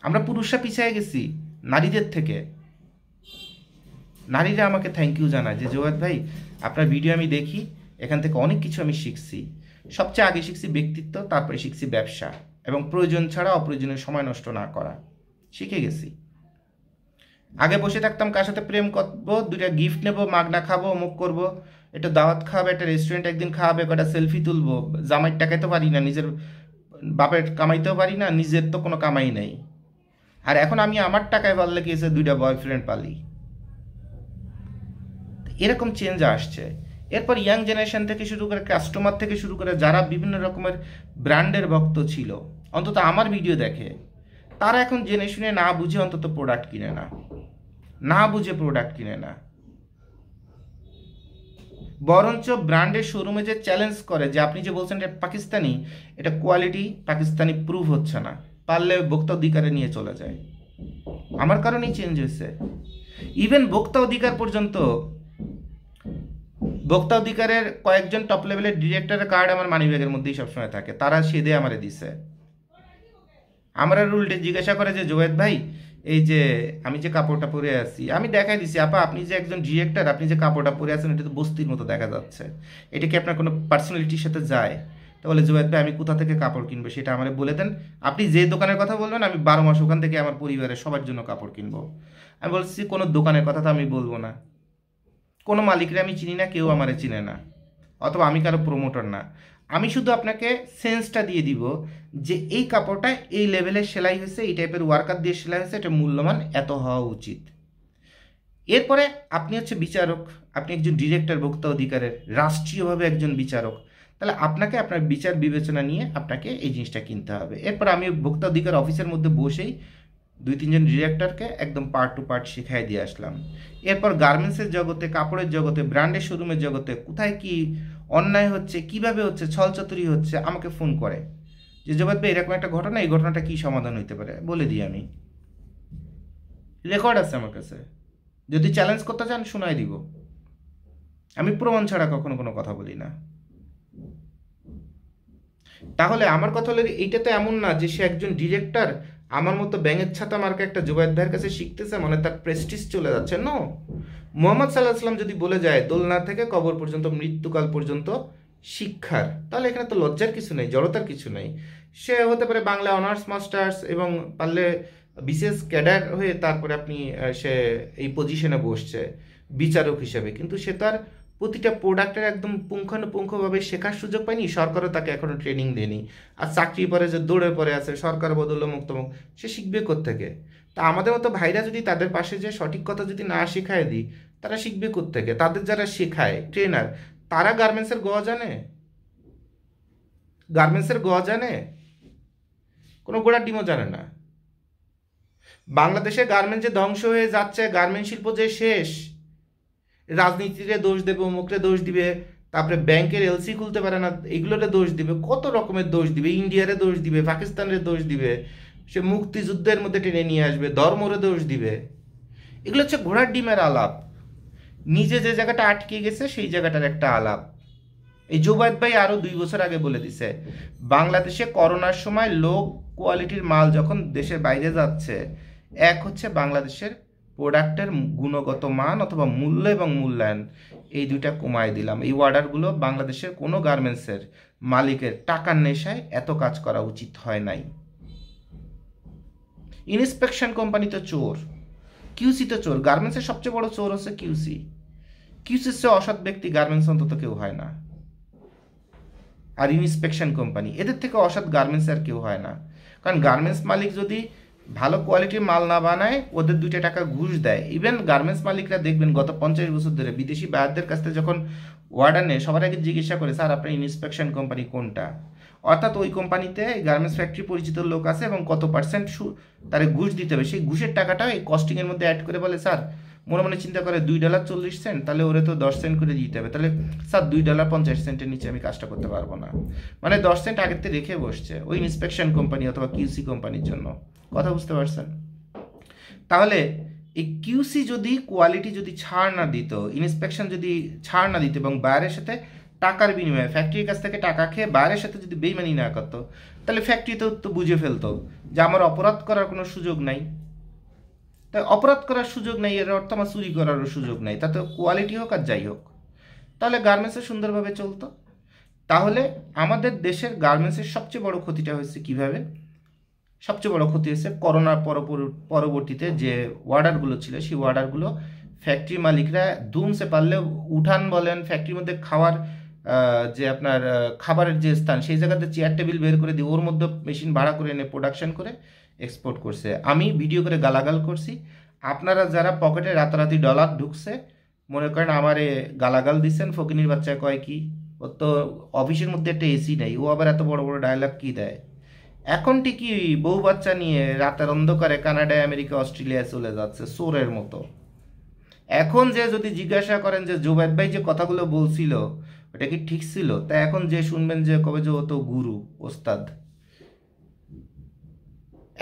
Speaker 1: আমরা পুরুষরা পিছিয়ে গেছি নারীদের থেকে। নারীরা আমাকে থ্যাংক ইউ জানায় যে জোয়াদ ভাই আপনার ভিডিও আমি দেখি, এখান থেকে অনেক কিছু আমি শিখছি। সবচেয়ে আগে শিখছি ব্যক্তিত্ব, তারপরে শিখছি ব্যবসা, এবং প্রয়োজন ছাড়া অপ্রয়োজনীয় সময় নষ্ট না করা শিখে গেছি। আগে বসে থাকতাম কার সাথে প্রেম করবো, 2টা গিফট নেবো, মাগনা খাবো, অমুক করবো, একটা দাওয়াত খাওয়াবে, একটা রেস্টুরেন্ট একদিন খাওয়াবে, কটা সেলফি তুলবো, জামাইয়ের টাকায় তো পারি না, নিজের বাপের কামাইতেও পারি না, নিজের তো কোনো কামাই নেই। আর এখন আমি আমার টাকায় পারলে কি এসে 2টা বয়ফ্রেন্ড পালি। এরকম চেঞ্জ আসছে। এরপর ইয়াং জেনারেশন থেকে শুরু করে কাস্টমার থেকে শুরু করে যারা বিভিন্ন রকমের ব্র্যান্ডের ভক্ত ছিল, অন্তত আমার ভিডিও দেখে, তারা এখন জেনে শুনে না বুঝে অন্তত প্রোডাক্ট কিনে না, না বুঝে প্রোডাক্ট কিনে না, বরঞ্চ ব্র্যান্ডের শোরুমে যে চ্যালেঞ্জ করে যে আপনি যে বলছেন এটা পাকিস্তানি, এটা কোয়ালিটি পাকিস্তানি প্রুভ হচ্ছে না, পারলে ভোক্তা অধিকারে নিয়ে চলে যায়। আমার কারণেই চেঞ্জ হয়েছে। ইভেন ভোক্তা অধিকার পর্যন্ত, ভোক্তা অধিকারের কয়েকজন টপ লেভেলের ডিরেক্টরের কার্ড আমার মানিব্যাগের মধ্যেই সবসময় থাকে, তারা সেদে আমারে দিছে। আমরা উল্টে জিজ্ঞাসা করে যে জোয়েদ ভাই এই যে আমি যে কাপড়টা পরে আছি, আমি দেখাই দিছি আপা আপনি যে একজন ডিরেক্টর, আপনি যে কাপড়টা পরে আছেন এটা তো বস্তির মতো দেখা যাচ্ছে, এটা কি আপনার কোনো পার্সোনালিটির সাথে যায়? তো বলে জোয়েদ ভাই আমি কোথা থেকে কাপড় কিনবো সেটা আমারে বলে দেন, আপনি যে দোকানের কথা বলবেন আমি 12 মাস ওখান থেকে আমার পরিবারের সবার জন্য কাপড় কিনবো। আমি বলছি কোনো দোকানের কথা তো আমি বলবো না, কোনো মালিকরা আমি চিনি না, কেউ আমারে চিনে না, অথবা আমি কারো প্রমোটার না। আমি শুধু আপনাকে সেন্সটা দিয়ে দিব যে এই কাপড়টা এই লেভেলের সেলাই হয়েছে, এই টাইপের ওয়ার্কার দিয়ে সেলাই হয়েছে, এটা মূল্যমান এত হওয়া উচিত। এরপরে আপনি হচ্ছে বিচারক, আপনি একজন ডিরেক্টর ভোক্তা অধিকারের, রাষ্ট্রীয়ভাবে একজন বিচারক, তাহলে আপনাকে আপনার বিচার বিবেচনা নিয়ে আপনাকে এই জিনিসটা কিনতে হবে। এরপর আমি ভোক্তা অধিকার অফিসের মধ্যে বসেই 2-3 জন ডিরেক্টরকে একদম পার্ট টু পার্ট শিখাই দিয়ে আসলাম। এরপর গার্মেন্টসের জগতে, কাপড়ের জগতে, ব্র্যান্ডের শোরুমের জগতে কোথায় কি অন্যায় হচ্ছে, কিভাবে হচ্ছে, ছলচাতুরি হচ্ছে, আমাকে ফোন করে যে জবাব ভাই এরকম একটা ঘটনা, এই ঘটনাটা কি সমাধান হইতে পারে, বলে দিই আমি, রেকর্ড আছে আমার কাছে, যদি চ্যালেঞ্জ করতে চান শোনাই দিব। আমি প্রমাণ ছাড়া কখনো কোনো কথা বলি না। তাহলে আমার কথা হলো এইটা তো এমন না যে সে একজন ডিরেক্টর আমার মতো ব্যাঙের ছাতা মার্কা একটা জুবায়েদ ভাইয়ের কাছে শিখতেছে, মানে তার প্রেস্টিজ চলে যাচ্ছে। নো, মুহাম্মদ সাল্লাহ সাল্লাম যদি বলে যায় দোলনা থেকে কবর পর্যন্ত, মৃত্যুকাল পর্যন্ত শিক্ষার, তাহলে এখানে তো লজ্জার কিছু নেই, জড়তার কিছু নেই। সে হতে পারে বাংলা অনার্স মাস্টার্স এবং পারলে বিশেষ ক্যাডার হয়ে তারপরে আপনি সে এই পজিশনে বসছে বিচারক হিসেবে, কিন্তু সে তার প্রতিটা প্রোডাক্টের একদম পুঙ্খানুপুঙ্খভাবে শেখার সুযোগ পায়নি, সরকারও তাকে এখনো ট্রেনিং দেয়নি। আর চাকরি পরে যে দৌড়ে পড়ে আছে সরকার বদলে মুক্তমুখ, সে শিখবে কোত্থেকে? তা আমাদের মতো ভাইরা যদি তাদের পাশে যে সঠিক কথা যদি না শেখায় দিই, তারা শিখবে কোত্থেকে? তাদের যারা শেখায় ট্রেনার, তারা গার্মেন্টসের গ জানে? গার্মেন্টসের গ জানে? কোনো গোড়ার ডিমও জানে না। বাংলাদেশে গার্মেন্টস যে ধ্বংস হয়ে যাচ্ছে, গার্মেন্ট শিল্প যে শেষ, রাজনীতিরে দোষ দেবে, অমুকরে দোষ দিবে, তারপরে ব্যাংকের এলসি খুলতে পারে না এগুলোরে দোষ দিবে, কত রকমের দোষ দিবে, ইন্ডিয়ারে দোষ দিবে, পাকিস্তানের দোষ দিবে, সে মুক্তিযুদ্ধের মধ্যে টেনে নিয়ে আসবে, ধর্মরে দোষ দিবে। এগুলো হচ্ছে ঘোড়ার ডিমের আলাপ। নিজে যে জায়গাটা আটকে গেছে সেই জায়গাটার একটা আলাপ। এই জুবায়েদ ভাই আরো 2 বছর আগে বলে দিছে, বাংলাদেশে করোনার সময় লো কোয়ালিটির মাল যখন দেশের বাইরে যাচ্ছে, এক হচ্ছে বাংলাদেশের প্রোডাক্টের গুণগত মান অথবা মূল্য এবং মূল্যায়ন, এই দুইটা কমায় দিলাম। এই অর্ডারগুলো বাংলাদেশের কোনো গার্মেন্টসের মালিকের টাকার নেশায় এত কাজ করা উচিত হয় নাই। ইন্সপেকশন কোম্পানি তো চোর, কিউসি তো চোর। গার্মেন্টসের সবচেয়ে বড় চোর হচ্ছে কিউসি। কিউসির চেয়ে অসৎ ব্যক্তি গার্মেন্টস অন্তত কেউ হয় না। আর ইন্সপেকশন কোম্পানি, এদের থেকে অসৎ গার্মেন্টস আর কেউ হয় না। কারণ গার্মেন্টস মালিক যদি ভালো কোয়ালিটির মাল না বানায়, ওদের 2 টাকা ঘুষ দেয়। ইভেন গার্মেন্টস মালিকরা দেখবেন গত 50 বছর ধরে বিদেশি বায়ারদের কাছ থেকে যখন অর্ডার নেয়, সবার আগে জিজ্ঞাসা করে স্যার আপনার ইন্সপেকশন কোম্পানি কোনটা, অর্থাৎ ওই কোম্পানিতে গার্মেন্টস ফ্যাক্টরি পরিচিত লোক আছে এবং কত পার্সেন্ট তারে ঘুষ দিতে হবে, সেই ঘুষের টাকাটা এই কস্টিংয়ের মধ্যে অ্যাড করে বলে স্যার, মনে মনে চিন্তা করে $2.40, তাহলে ওরে তো 10 সেন্ট করে দিতে হবে, তাহলে স্যার $2.50 নিচে আমি কাজটা করতে পারবো না। মানে 10 সেন্ট আগের থেকে রেখে বসছে ওই ইন্সপেকশন কোম্পানি অথবা কিউসি কোম্পানির জন্য। কথা বুঝতে পারছেন? তাহলে এই কিউসি যদি কোয়ালিটি যদি ছাড় না দিত, ইন্সপেকশন যদি ছাড় না দিত এবং বাইরের সাথে টাকার বিনিময়ে ফ্যাক্টরির কাছ থেকে টাকা খেয়ে বাইরের সাথে যদি বেইমানি না করতো, তাহলে ফ্যাক্টরি তো বুঝে ফেলতো যে আমার অপরাধ করার কোনো সুযোগ নাই। তাই অপরাধ করার সুযোগ নেই এর অর্থ আমার চুরি করারও সুযোগ নেই, তাতে কোয়ালিটি হোক আর যাই হোক, তাহলে গার্মেন্টসে সুন্দরভাবে চলতো। তাহলে আমাদের দেশের গার্মেন্টসের সবচেয়ে বড় ক্ষতিটা হয়েছে কিভাবে? সবচেয়ে বড় ক্ষতি হয়েছে করোনার পরবর্তীতে যে অর্ডারগুলো ছিল, সেই অর্ডারগুলো ফ্যাক্টরি মালিকরা ধুমসে পারলে উঠান বলেন, ফ্যাক্টরির মধ্যে খাওয়ার যে আপনার খাবারের যে স্থান, সেই জায়গাতে চেয়ার টেবিল বের করে দিয়ে ওর মধ্যে মেশিন ভাড়া করে এনে প্রোডাকশন করে এক্সপোর্ট করছে। আমি ভিডিও করে গালাগাল করছি, আপনারা যারা পকেটে রাতারাতি ডলার ঢুকছে মনে করেন আমারে গালাগাল দিচ্ছেন, ফকিনির বাচ্চা কয় কি, ও তো অফিসের মধ্যে একটা এসি নেই, ও আবার এত বড় বড় ডায়লগ কি দেয়। এখন ঠিকই বউ বাচ্চা নিয়ে রাতের অন্ধকারে কানাডায়, আমেরিকা, অস্ট্রেলিয়ায় চলে যাচ্ছে চোরের মতো। এখন যে যদি জিজ্ঞাসা করেন যে জুবায়েদ ভাই যে কথাগুলো বলছিল ওটা কি ঠিক ছিল, তা এখন যে শুনবেন যে কবে যে ও তো গুরু ওস্তাদ,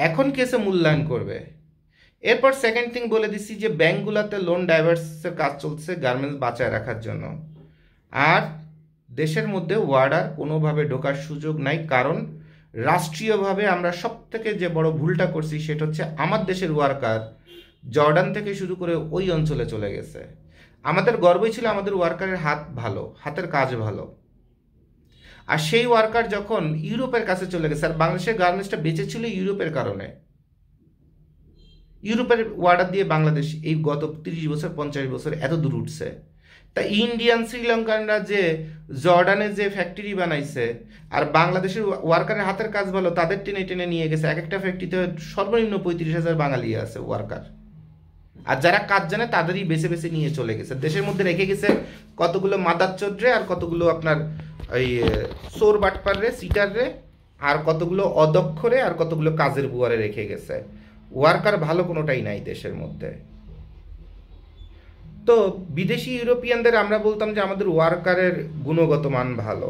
Speaker 1: এখন কেসে মূল্যায়ন করবে। এরপর সেকেন্ড থিং বলে দিচ্ছি যে ব্যাংকগুলোতে লোন ডাইভার্সের কাজ চলছে গার্মেন্টস বাঁচায় রাখার জন্য। আর দেশের মধ্যে ওয়ার্ডার কোনোভাবে ঢোকার সুযোগ নাই, কারণ রাষ্ট্রীয়ভাবে আমরা সব থেকে যে বড় ভুলটা করছি সেটা হচ্ছে আমার দেশের ওয়ার্কার জর্ডান থেকে শুরু করে ওই অঞ্চলে চলে গেছে। আমাদের গর্বই ছিল আমাদের ওয়ার্কারের হাত ভালো, হাতের কাজ ভালো। আর সেই ওয়ার্কার যখন ইউরোপের কাছে চলে গেছে, আর বাংলাদেশের গার্মেন্টসটা বেঁচে ছিল ইউরোপের কারণে, ইউরোপের ওয়ার্ডার দিয়ে বাংলাদেশ এই গত 30 বছর 50 বছর এত দূর উঠছে। তা ইন্ডিয়ান শ্রীলঙ্কানরা যে জর্ডানে যে ফ্যাক্টরি বানাইছে আর বাংলাদেশের ওয়ার্কারের হাতের কাজ ভালো, তাদের টেনে টেনে নিয়ে গেছে। এক একটা ফ্যাক্টরিতে সর্বনিম্ন 35,000 বাঙালি আছে ওয়ার্কার। আর যারা কাজ জানে তাদেরই বেছে বেছে নিয়ে চলে গেছে, দেশের মধ্যে রেখে গেছে কতগুলো মাদার চোদ্রে আর কতগুলো আপনার ওই সোর বাটপার রে, সিটার রে, আর কতগুলো অদক্ষরে আর কতগুলো কাজের বুয়ারে রেখে গেছে। ওয়ার্কার ভালো কোনোটাই নাই দেশের মধ্যে। তো বিদেশি ইউরোপিয়ানদের আমরা বলতাম যে আমাদের ওয়ার্কারের গুণগত মান ভালো,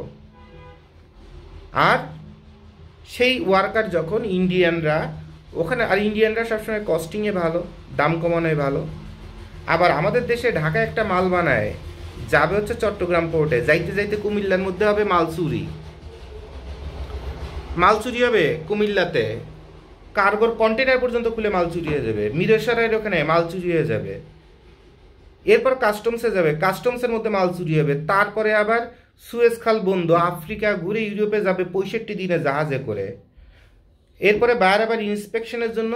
Speaker 1: আর সেই ওয়ার্কার যখন ইন্ডিয়ানরা ওখানে, আর ইন্ডিয়ানরা সবসময় কস্টিংয়ে ভালো, দাম কমানোয় ভালো। আবার আমাদের দেশে ঢাকায় একটা মাল বানায়, যাবে হচ্ছে চট্টগ্রাম পোর্টে, যাইতে যাইতে কুমিল্লার মধ্যে হবে মাল চুরি হবে কুমিল্লাতে, কার্গোর কন্টেনার পর্যন্ত খুলে মাল চুরি হয়ে যাবে, মিরেশ্বরের ওখানে মাল চুরি হয়ে যাবে, এরপর কাস্টমসে যাবে, কাস্টমসের মধ্যে মাল চুরি হবে, তারপরে আবার সুয়েজ খাল বন্ধ, আফ্রিকা ঘুরে ইউরোপে যাবে 65 দিনে জাহাজে করে, এরপরে বাইরে আবার ইন্সপেকশনের জন্য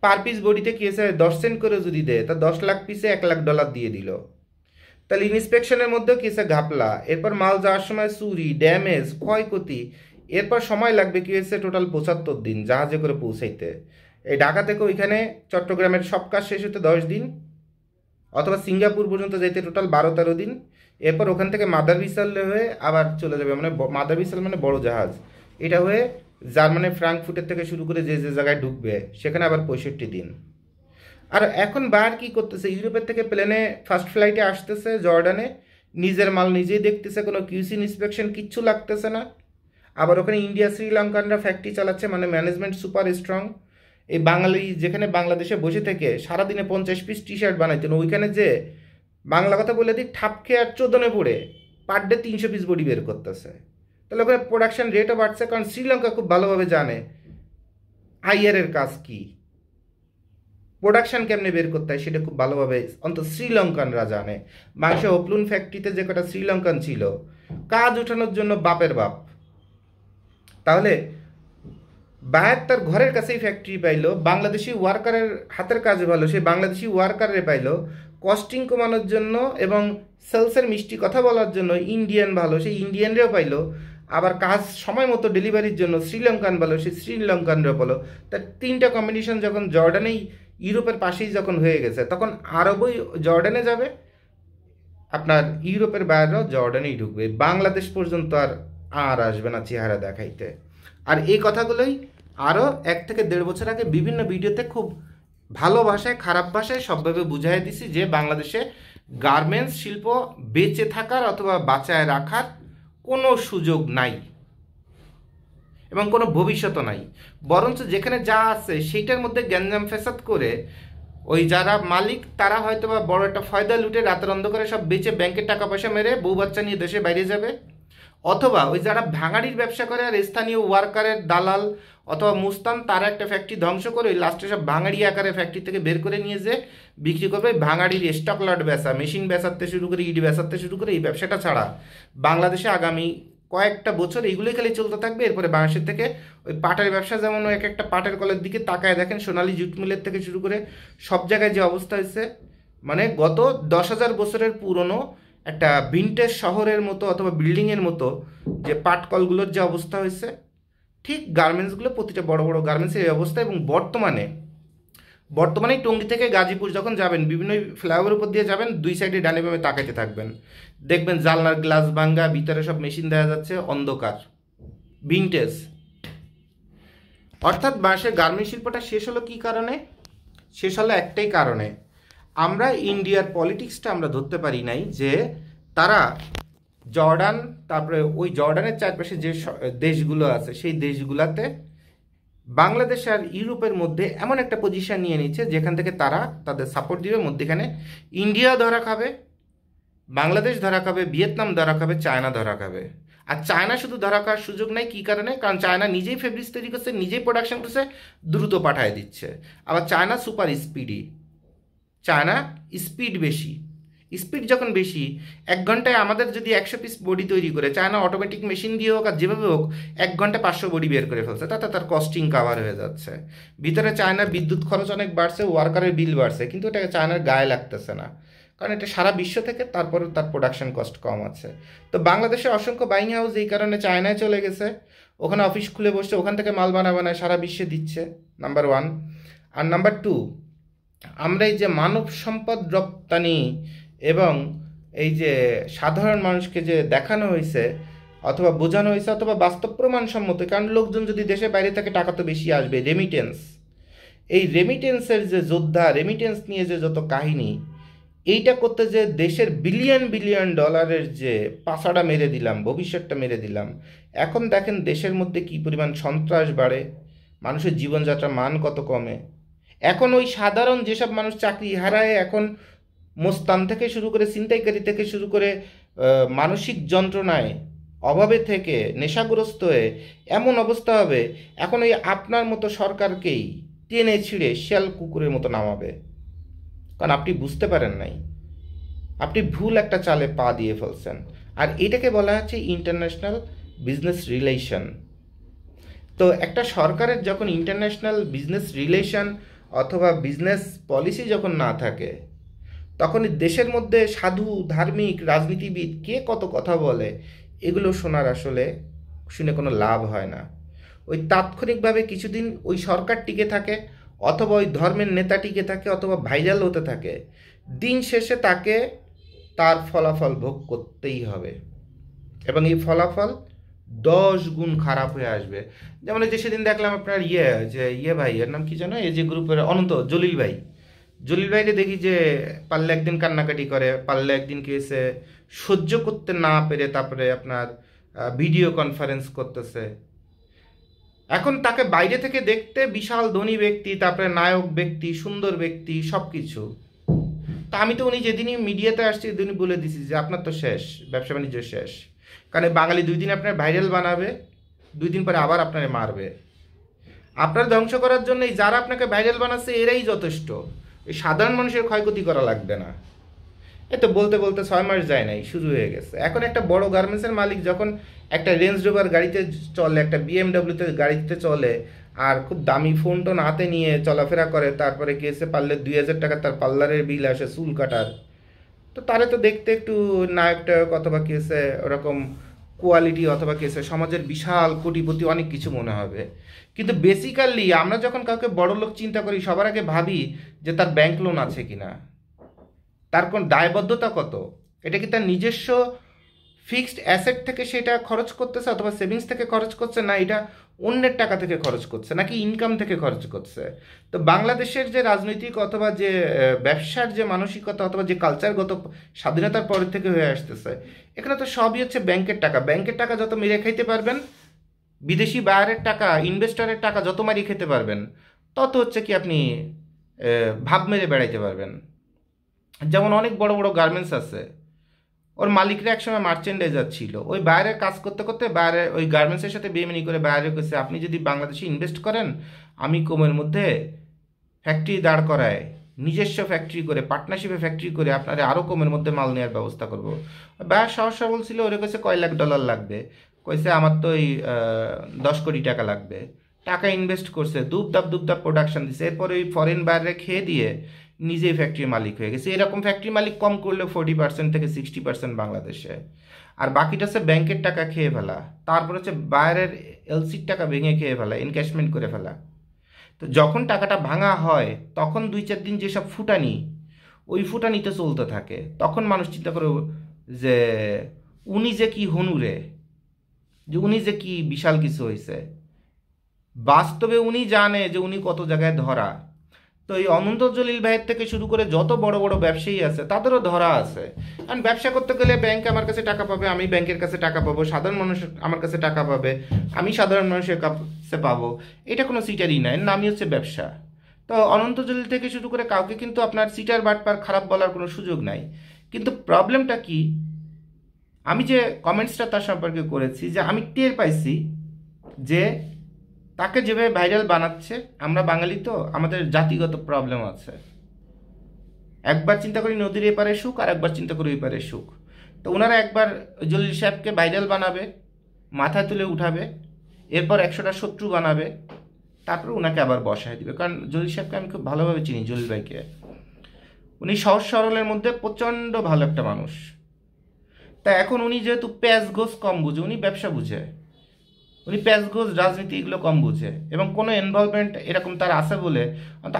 Speaker 1: পার পিস বডিতে কি হয়েছে 10 সেন্ট করে যদি দেয়, তা 10 লাখ পিসে $1 লাখ দিয়ে দিল, তাহলে ইন্সপেকশনের মধ্যেও কি হয়েছে ঘাপলা, এরপর মাল যাওয়ার সময় চুরি, ড্যামেজ, ক্ষয়ক্ষতি, এরপর সময় লাগবে কি হয়েছে টোটাল 75 দিন জাহাজে করে পৌঁছাইতে। এই ঢাকা থেকে ওইখানে চট্টগ্রামের সব কাজ শেষ হতে 10 দিন, অথবা সিঙ্গাপুর পর্যন্ত যাইতে টোটাল 12-13 দিন, এরপর ওখান থেকে মাদার ভিসাল হয়ে আবার চলে যাবে, মানে মাদার ভিসাল মানে বড় জাহাজ, এটা হয়ে জার্মানি ফ্রাঙ্কফুটের থেকে শুরু করে যে যে জায়গায় ঢুকবে সেখানে আবার 65 দিন। আর এখন বার কি করতেছে, ইউরোপের থেকে প্লেনে ফার্স্ট ফ্লাইটে আসতেছে জর্ডানে, নিজের মাল নিজেই দেখতেছে, কোনো কিউসি ইন্সপেকশন কিচ্ছু লাগতেছে না। আবার ওখানে ইন্ডিয়া শ্রীলঙ্কানরা ফ্যাক্টরি চালাচ্ছে, মানে ম্যানেজমেন্ট সুপার স্ট্রং। এই বাঙালি যেখানে বাংলাদেশে বসে থেকে সারাদিনে 50 পিস টি শার্ট বানাইতেন, ওইখানে যে বাংলা কথা বলে দিই ঠাপ খেয়ে আর চোদনে পড়ে পার ডে 300 পিস বডি বের করতেছে। তাহলে ওখানে প্রোডাকশন রেটও বাড়ছে, কারণ শ্রীলঙ্কা খুব ভালোভাবে জানে আইয়ারের কাজ কি, প্রোডাকশন কেমনে বের করতে হয় সেটা খুব ভালোভাবে অন্তত শ্রীলঙ্কানরা জানে। মাংস ওপলুন ফ্যাক্টরিতে যে কটা শ্রীলঙ্কান ছিল, কাজ উঠানোর জন্য বাপের বাপ। তাহলে বায়াত তার ঘরের কাছেই ফ্যাক্টরি পাইলো, বাংলাদেশি ওয়ার্কারের হাতের কাজ ভালো, সে বাংলাদেশি ওয়ার্কারে পাইলো, কস্টিং কমানোর জন্য এবং সেলসের মিষ্টি কথা বলার জন্য ইন্ডিয়ান ভালো, সেই ইন্ডিয়ানরাও পাইলো, আবার কাজ সময় মতো ডেলিভারির জন্য শ্রীলঙ্কান ভালো, সেই শ্রীলঙ্কানরাও পালো। তার তিনটা কম্বিনেশন যখন জর্ডানেই ইউরোপের পাশেই যখন হয়ে গেছে, তখন আরবই জর্ডানে যাবে, আপনার ইউরোপের বাইরেও জর্ডানেই ঢুকবে, বাংলাদেশ পর্যন্ত আর আর আসবে না চেহারা দেখাইতে। আর এই কথাগুলোই আরও 1 থেকে 1.5 বছর আগে বিভিন্ন ভিডিওতে খুব ভালো ভাষায় খারাপ ভাষায় সবভাবে বুঝাই দিছি যে বাংলাদেশে গার্মেন্টস শিল্প বেঁচে থাকার অথবা বাঁচায় রাখার কোনো সুযোগ নাই এবং কোনো ভবিষ্যৎও নাই। বরঞ্চ যেখানে যা আছে সেইটার মধ্যে গ্যাঞ্জাম ফেসাদ করে ওই যারা মালিক তারা হয়তো বা বড় একটা ফয়দা লুটে রাতের অন্ধকারে সব বেচে ব্যাংকের টাকা পয়সা মেরে বউ বাচ্চা নিয়ে দেশে বাইরে যাবে, অথবা ওই যারা ভাঙাড়ির ব্যবসা করে আর স্থানীয় ওয়ার্কারের দালাল অথবা মুস্তান তারা একটা ফ্যাক্টরি ধ্বংস করে ওই লাস্টে সব ভাঙাড়ি আকারে ফ্যাক্টরি থেকে বের করে নিয়ে যে বিক্রি করবে। ভাঙাড়ির স্টক লট বেচা, মেশিন বেচাতে শুরু করে, ইট বেচাতে শুরু করে, এই ব্যবসাটা ছাড়া বাংলাদেশে আগামী কয়েকটা বছর এইগুলোই খালি চলতে থাকবে। এরপরে বাংলাদেশের থেকে ওই পাটের ব্যবসা, যেমন এক একটা পাটের কলের দিকে তাকায় দেখেন, সোনালী জুট মিলের থেকে শুরু করে সব জায়গায় যে অবস্থা হয়েছে, মানে গত 10,000 বছরের পুরনো একটা ভিনটেজ শহরের মতো অথবা বিল্ডিংয়ের মতো যে পাটকলগুলোর যে অবস্থা হয়েছে, ঠিক গার্মেন্টসগুলো প্রতিটা বড় বড় গার্মেন্টসের এই অবস্থা। এবং বর্তমানে টঙ্গী থেকে গাজীপুর যখন যাবেন, বিভিন্ন ফ্লাইওভারের উপর দিয়ে যাবেন, 2 সাইডে ডানে বামে তাকাইতে থাকবেন, দেখবেন জানলার গ্লাস ভাঙ্গা, ভিতরে সব মেশিন দেখা যাচ্ছে, অন্ধকার, ভিনটেজ। অর্থাৎ বাংলাদেশের গার্মেন্ট শিল্পটা শেষ হলো কী কারণে? শেষ হলো একটাই কারণে, আমরা ইন্ডিয়ার পলিটিক্সটা আমরা ধরতে পারি নাই যে তারা জর্ডান, তারপরে ওই জর্ডানের চারপাশে যে দেশগুলো আছে সেই দেশগুলোতে বাংলাদেশ আর ইউরোপের মধ্যে এমন একটা পজিশন নিয়ে নিচ্ছে যেখান থেকে তারা তাদের সাপোর্ট দিবে। মধ্যেখানে ইন্ডিয়া ধরা খাবে, বাংলাদেশ ধরা খাবে, ভিয়েতনাম ধরা খাবে, চায়না ধরা খাবে। আর চায়না শুধু ধরা খাওয়ার সুযোগ নাই, কী কারণে? কারণ চায়না নিজেই ফেব্রিক্স তৈরি করছে, নিজেই প্রোডাকশন করছে, দ্রুত পাঠায় দিচ্ছে। আবার China super speedy, China speed বেশি, স্পিড যখন বেশি, 1 ঘন্টায় আমাদের যদি 100 পিস বডি তৈরি করে, চায়না অটোমেটিক মেশিন দিয়ে হোক আর যেভাবে হোক 1 ঘন্টায় 500 বডি বের করে ফেলছে, তাতে তার কস্টিং কাভার হয়ে যাচ্ছে। ভিতরে চায়নার বিদ্যুৎ খরচ অনেক বাড়ছে, ওয়ার্কারের বিল বাড়ছে, কিন্তু এটা চায়নার গায়ে লাগতেছে না, কারণ এটা সারা বিশ্ব থেকে তারপরে তার প্রোডাকশন কস্ট কম আছে। তো বাংলাদেশে অসংখ্য বাইং হাউস এই কারণে চায়নায় চলে গেছে, ওখানে অফিস খুলে বসছে, ওখান থেকে মাল বানায় সারা বিশ্বে দিচ্ছে, নাম্বার 1। আর নাম্বার 2, আমরা এই যে মানব সম্পদ রপ্তানি এবং এই যে সাধারণ মানুষকে যে দেখানো হয়েছে অথবা বোঝানো হয়েছে অথবা বাস্তব প্রমাণসম্মত, কারণ লোকজন যদি দেশের বাইরে থেকে টাকা তো বেশি আসবে, রেমিটেন্স, এই রেমিটেন্সের যে যোদ্ধা, রেমিটেন্স নিয়ে যে যত কাহিনী, এইটা করতে যে দেশের বিলিয়ন বিলিয়ন ডলারের যে পাছাটা মেরে দিলাম, ভবিষ্যৎটা মেরে দিলাম। এখন দেখেন দেশের মধ্যে কি পরিমাণ সন্ত্রাস বাড়ে, মানুষের জীবনযাত্রার মান কত কমে। এখন ওই সাধারণ যেসব মানুষ চাকরি হারায়, এখন মোস্তান থেকে শুরু করে ছিনতাইকারী থেকে শুরু করে মানসিক যন্ত্রণায় অভাবে থেকে নেশাগ্রস্ত হয়ে এমন অবস্থা হবে, এখন ওই আপনার মতো সরকারকেই টেনে ছিঁড়ে শিয়াল কুকুরের মতো নামাবে। কারণ আপনি বুঝতে পারেন নাই, আপনি ভুল একটা চালে পা দিয়ে ফেলছেন। আর এটাকে বলা হচ্ছে ইন্টারন্যাশনাল বিজনেস রিলেশন। তো একটা সরকারের যখন ইন্টারন্যাশনাল বিজনেস রিলেশন অথবা বিজনেস পলিসি যখন না থাকে, তখন দেশের মধ্যে সাধু, ধার্মিক, রাজনীতিবিদ কে কত কথা বলে, এগুলো শোনার আসলে শুনে কোনো লাভ হয় না। ওই তাৎক্ষণিকভাবে কিছুদিন ওই সরকার টিকে থাকে, অথবা ওই ধর্মের নেতা টিকে থাকে, অথবা ভাইরাল হতে থাকে। দিন শেষে তাকে তার ফলাফল ভোগ করতেই হবে, এবং এই ফলাফল 10 গুণ খারাপ হয়ে আসবে। যেমন এই যে সেদিন দেখলাম আপনার ভাই, এর নাম কি জানো, এই যে গ্রুপের অনন্ত, জলিল ভাইকে দেখি যে পারলে একদিন কান্নাকাটি করে, পারলে একদিন কি হয়েছে সহ্য করতে না পেরে তারপরে আপনার ভিডিও কনফারেন্স করতেছে। এখন তাকে বাইরে থেকে দেখতে বিশাল ধনী ব্যক্তি, তারপরে নায়ক ব্যক্তি, সুন্দর ব্যক্তি, সব কিছু। তা আমি তো উনি যেদিনই মিডিয়াতে আসছি সেদিনই বলে দিছি যে আপনার তো শেষ, ব্যবসা বাণিজ্য শেষ। কারণ বাঙালি 2 দিন আপনার ভাইরাল বানাবে, 2 দিন পরে আবার আপনারে মারবে। আপনার ধ্বংস করার জন্য যারা আপনাকে ভাইরাল বানাচ্ছে এরাই যথেষ্ট, এই সাধারণ মানুষের ক্ষয়ক্ষতি করা লাগবে না। এ তো বলতে বলতে 6 মাস যায় নাই, শুরু হয়ে গেছে। এখন একটা বড় গার্মেন্টসের মালিক যখন একটা রেঞ্জ রোভার গাড়িতে চলে, একটা বিএমডাব্লিউতে গাড়িতে চলে, আর খুব দামি ফোন টোন হাতে নিয়ে চলাফেরা করে, তারপরে কেসে পারলে 2,000 টাকা তার পার্লারের বিল আসে চুল কাটার, তো তারে তো দেখতে একটু নায়ক টায়ক অথবা কেসে ওরকম কোয়ালিটি অথবা কেসে সমাজের বিশাল কোটিপতি অনেক কিছু মনে হবে। কিন্তু বেসিক্যালি আমরা যখন কাউকে বড় লোক চিন্তা করি, সবার আগে ভাবি যে তার ব্যাংক লোন আছে কিনা, তার কোন দায়বদ্ধতা কত, এটা কি তার নিজস্ব ফিক্সড অ্যাসেট থেকে সেটা খরচ করতেছে অথবা সেভিংস থেকে খরচ করছে, না এটা অন্যের টাকা থেকে খরচ করছে, নাকি ইনকাম থেকে খরচ করছে। তো বাংলাদেশের যে রাজনৈতিক অথবা যে ব্যবসার যে মানসিকতা অথবা যে কালচারগত স্বাধীনতার পর থেকে হয়ে আসতেছে, এখানে তো সবই হচ্ছে ব্যাংকের টাকা। ব্যাংকের টাকা যত মেরে খাইতে পারবেন, বিদেশি বায়ারের টাকা, ইনভেস্টরের টাকা যত মারি খেতে পারবেন, তত হচ্ছে কি আপনি ভাব মেরে বেড়াইতে পারবেন। যেমন অনেক বড় বড় গার্মেন্টস আছে, ওর মালিকরা একসময় মার্চেন্ডাইজার ছিল, ওই বাইরের কাজ করতে করতে বাইরে ওই গার্মেন্টসের সাথে বেইমানি করে বাইরে কইছে আপনি যদি বাংলাদেশে ইনভেস্ট করেন, আমি কমের মধ্যে ফ্যাক্টরি দাঁড় করায়, নিজস্ব ফ্যাক্টরি করে, পার্টনারশিপে ফ্যাক্টরি করে আপনারা আরও কমের মধ্যে মাল নেওয়ার ব্যবস্থা করবো। বায়ার সমস্যা বলছিল, ওরে কইছে কয় লাখ ডলার লাগবে, কইছে আমার তো ওই 10 কোটি টাকা লাগবে। টাকা ইনভেস্ট করছে, দুপ দাপ প্রোডাকশন দিছে, এরপরে ওই ফরেন বাইরে খেয়ে দিয়ে নিজেই ফ্যাক্টরির মালিক হয়ে গেছে। এরকম ফ্যাক্টরি মালিক কম করলে 40% থেকে 60% বাংলাদেশে, আর বাকিটা হচ্ছে ব্যাংকের টাকা খেয়ে ফেলা, তারপর হচ্ছে বাইরের এলসির টাকা ভেঙে খেয়ে ফেলা, এনক্যাশমেন্ট করে ফেলা। তো যখন টাকাটা ভাঙা হয় তখন 2-4 দিন যেসব ফুটানি, ওই ফুটানিতে চলতে থাকে, তখন মানুষ চিন্তা করে যে উনি যে কি হনুরে, যে উনি যে কি বিশাল কিছু হয়েছে। বাস্তবে উনি জানে যে উনি কত জায়গায় ধরা। তো এই অনন্ত জলিল ভাইয়ের থেকে শুরু করে যত বড় বড় ব্যবসায়ী আছে তাদেরও ধরা আছে। কারণ ব্যবসা করতে গেলে ব্যাংক আমার কাছে টাকা পাবে, আমি ব্যাংকের কাছে টাকা পাবো, সাধারণ মানুষ আমার কাছে টাকা পাবে, আমি সাধারণ মানুষের কাছে পাবো। এটা কোনো সিটারই না, এর নামই হচ্ছে ব্যবসা। তো অনন্ত জলিল থেকে শুরু করে কাউকে কিন্তু আপনার সিটার বাটপার খারাপ বলার কোনো সুযোগ নাই। কিন্তু প্রবলেমটা কি, আমি যে কমেন্টসটা তার সম্পর্কে করেছি, যে আমি টের পাইছি যে তাকে যেভাবে ভাইরাল বানাচ্ছে, আমরা বাঙালি তো আমাদের জাতিগত প্রবলেম আছে। একবার চিন্তা করি নদীর এপারে সুখ, আর একবার চিন্তা করি ওই পারে সুখ। তো ওনারা একবার জলিল সাহেবকে ভাইরাল বানাবে, মাথায় তুলে উঠাবে, এরপর 100টা শত্রু বানাবে, তারপর ওনাকে আবার বসায় দিবে। কারণ জলিল সাহেবকে আমি খুব ভালোভাবে চিনি, জলিল ভাইকে। উনি সহজ সরলের মধ্যে প্রচণ্ড ভালো একটা মানুষ। তা এখন উনি যেহেতু প্যাঁচ গোস কম বুঝে, উনি ব্যবসা বুঝে, উনি প্যাচগোজ রাজনীতি এগুলো কম বুঝে এবং কোনো ইনভলভমেন্ট এরকম তার আছে বলে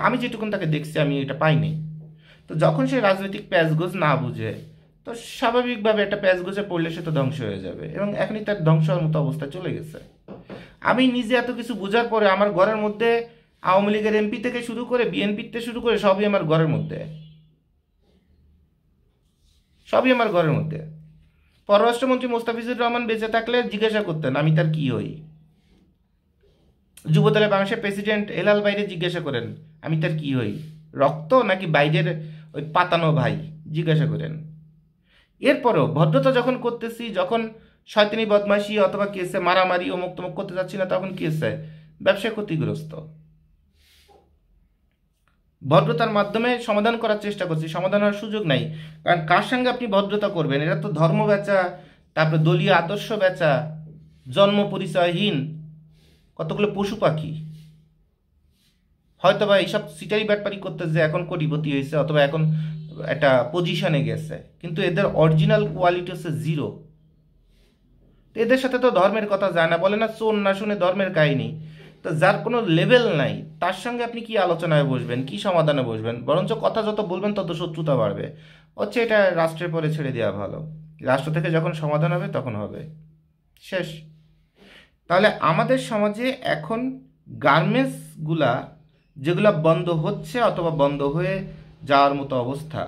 Speaker 1: আমি যেটুকুন তাকে দেখছি আমি এটা পাইনি। তো যখন সে রাজনৈতিক প্যাচগোজ না বুঝে তো স্বাভাবিকভাবে একটা প্যাচগোজে পড়লে সে তো ধ্বংস হয়ে যাবে এবং এখনই তার ধ্বংস হওয়ার মতো অবস্থা চলে গেছে। আমি নিজে এত কিছু বোঝার পরে আমার ঘরের মধ্যে আওয়ামী লীগের এমপি থেকে শুরু করে বিএনপি থেকে শুরু করে সবই আমার ঘরের মধ্যে, সবই আমার ঘরের মধ্যে। পররাষ্ট্রমন্ত্রী মোস্তাফিজুর রহমান বেঁচে থাকলে জিজ্ঞাসা করতেন আমি তার কি হই। যুবদলের বাংলাদেশের প্রেসিডেন্ট হেলাল বাইরে জিজ্ঞাসা করেন আমি তার কি হই, রক্ত নাকি বাইরের ওই পাতানো ভাই, জিজ্ঞাসা করেন। এরপরও ভদ্রতা যখন করতেছি, যখন শয়তানি বদমাশি অথবা কেসে মারামারি অমুক তমুক করতে যাচ্ছি না, তখন কেসে ব্যবসা ক্ষতিগ্রস্ত। ভদ্রতার মাধ্যমে সমাধান করার চেষ্টা করছি, সমাধান হওয়ার সুযোগ নাই। কারণ কার সঙ্গে আপনি ভদ্রতা করবেন, এরা তো ধর্ম বেচা, তারপরে দলীয় আদর্শ বেচা, জন্ম পরিচয়হীন কতগুলো পশু পাখি। হয়তো বা এইসব সিটারি ব্যাটপারি করতে যে এখন কোটিপতি হয়েছে অথবা এখন একটা পজিশনে গেছে, কিন্তু এদের অরিজিনাল কোয়ালিটি হচ্ছে জিরো। এদের সাথে তো ধর্মের কথা যায় না, বলে না চোর না শুনে ধর্মের কাহিনী। তো যার কোনো লেভেল নাই তার সঙ্গে আপনি কি আলোচনায় বসবেন, কি সমাধানে বসবেন? বরঞ্চ কথা যত বলবেন তত শত্রুতা বাড়বে। এটা রাষ্ট্রের পরে ছেড়ে দেওয়া ভালো, রাষ্ট্র থেকে যখন সমাধান হবে তখন হবে, শেষ। তাহলে আমাদের সমাজে এখন গার্মেন্টসগুলা যেগুলো বন্ধ হচ্ছে অথবা বন্ধ হয়ে যাওয়ার মতো অবস্থা,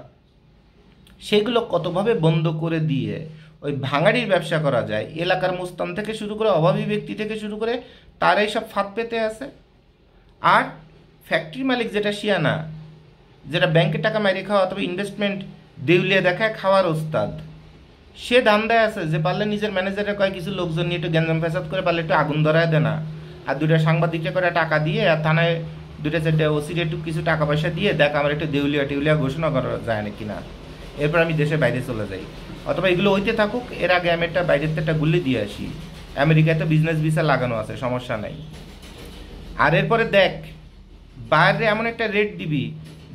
Speaker 1: সেগুলো কতভাবে বন্ধ করে দিয়ে ওই ভাঙাড়ির ব্যবসা করা যায়, এলাকার মুস্তান থেকে শুরু করে অভাবী ব্যক্তি থেকে শুরু করে তারাই সব ফাঁদ পেতে আছে। আর ফ্যাক্টরি মালিক যেটা শিয়ানা, যেটা ব্যাংকের টাকা মাইরে খাওয়া অথবা ইনভেস্টমেন্ট দেউলিয়া দেখায় খাওয়ার ওস্তাদ, সে ধান্দায় আছে যে পারলে নিজের ম্যানেজারের কয় কিছু লোকজন নিয়ে একটু গ্যাঞ্জাম ফ্যাসাদ করে পারলে একটু আগুন ধরায় দেয় না, আর দুইটা সাংবাদিকটা করে টাকা দিয়ে আর থানায় দুইটা চারটে ওসির একটু কিছু টাকা পয়সা দিয়ে দেখ আমার একটু দেউলিয়া টেউলিয়া ঘোষণা করা যায় না কিনা, এরপর আমি দেশের বাইরে চলে যাই। অথবা এগুলো হইতে থাকুক, এর আগে আমি একটা বাইরের একটা গুল্লি দিয়ে আসি, আমেরিকায় তো বিজনেস ভিসা লাগানো আছে, সমস্যা নাই। আর এরপরে দেখ বাইরে এমন একটা রেট দিবি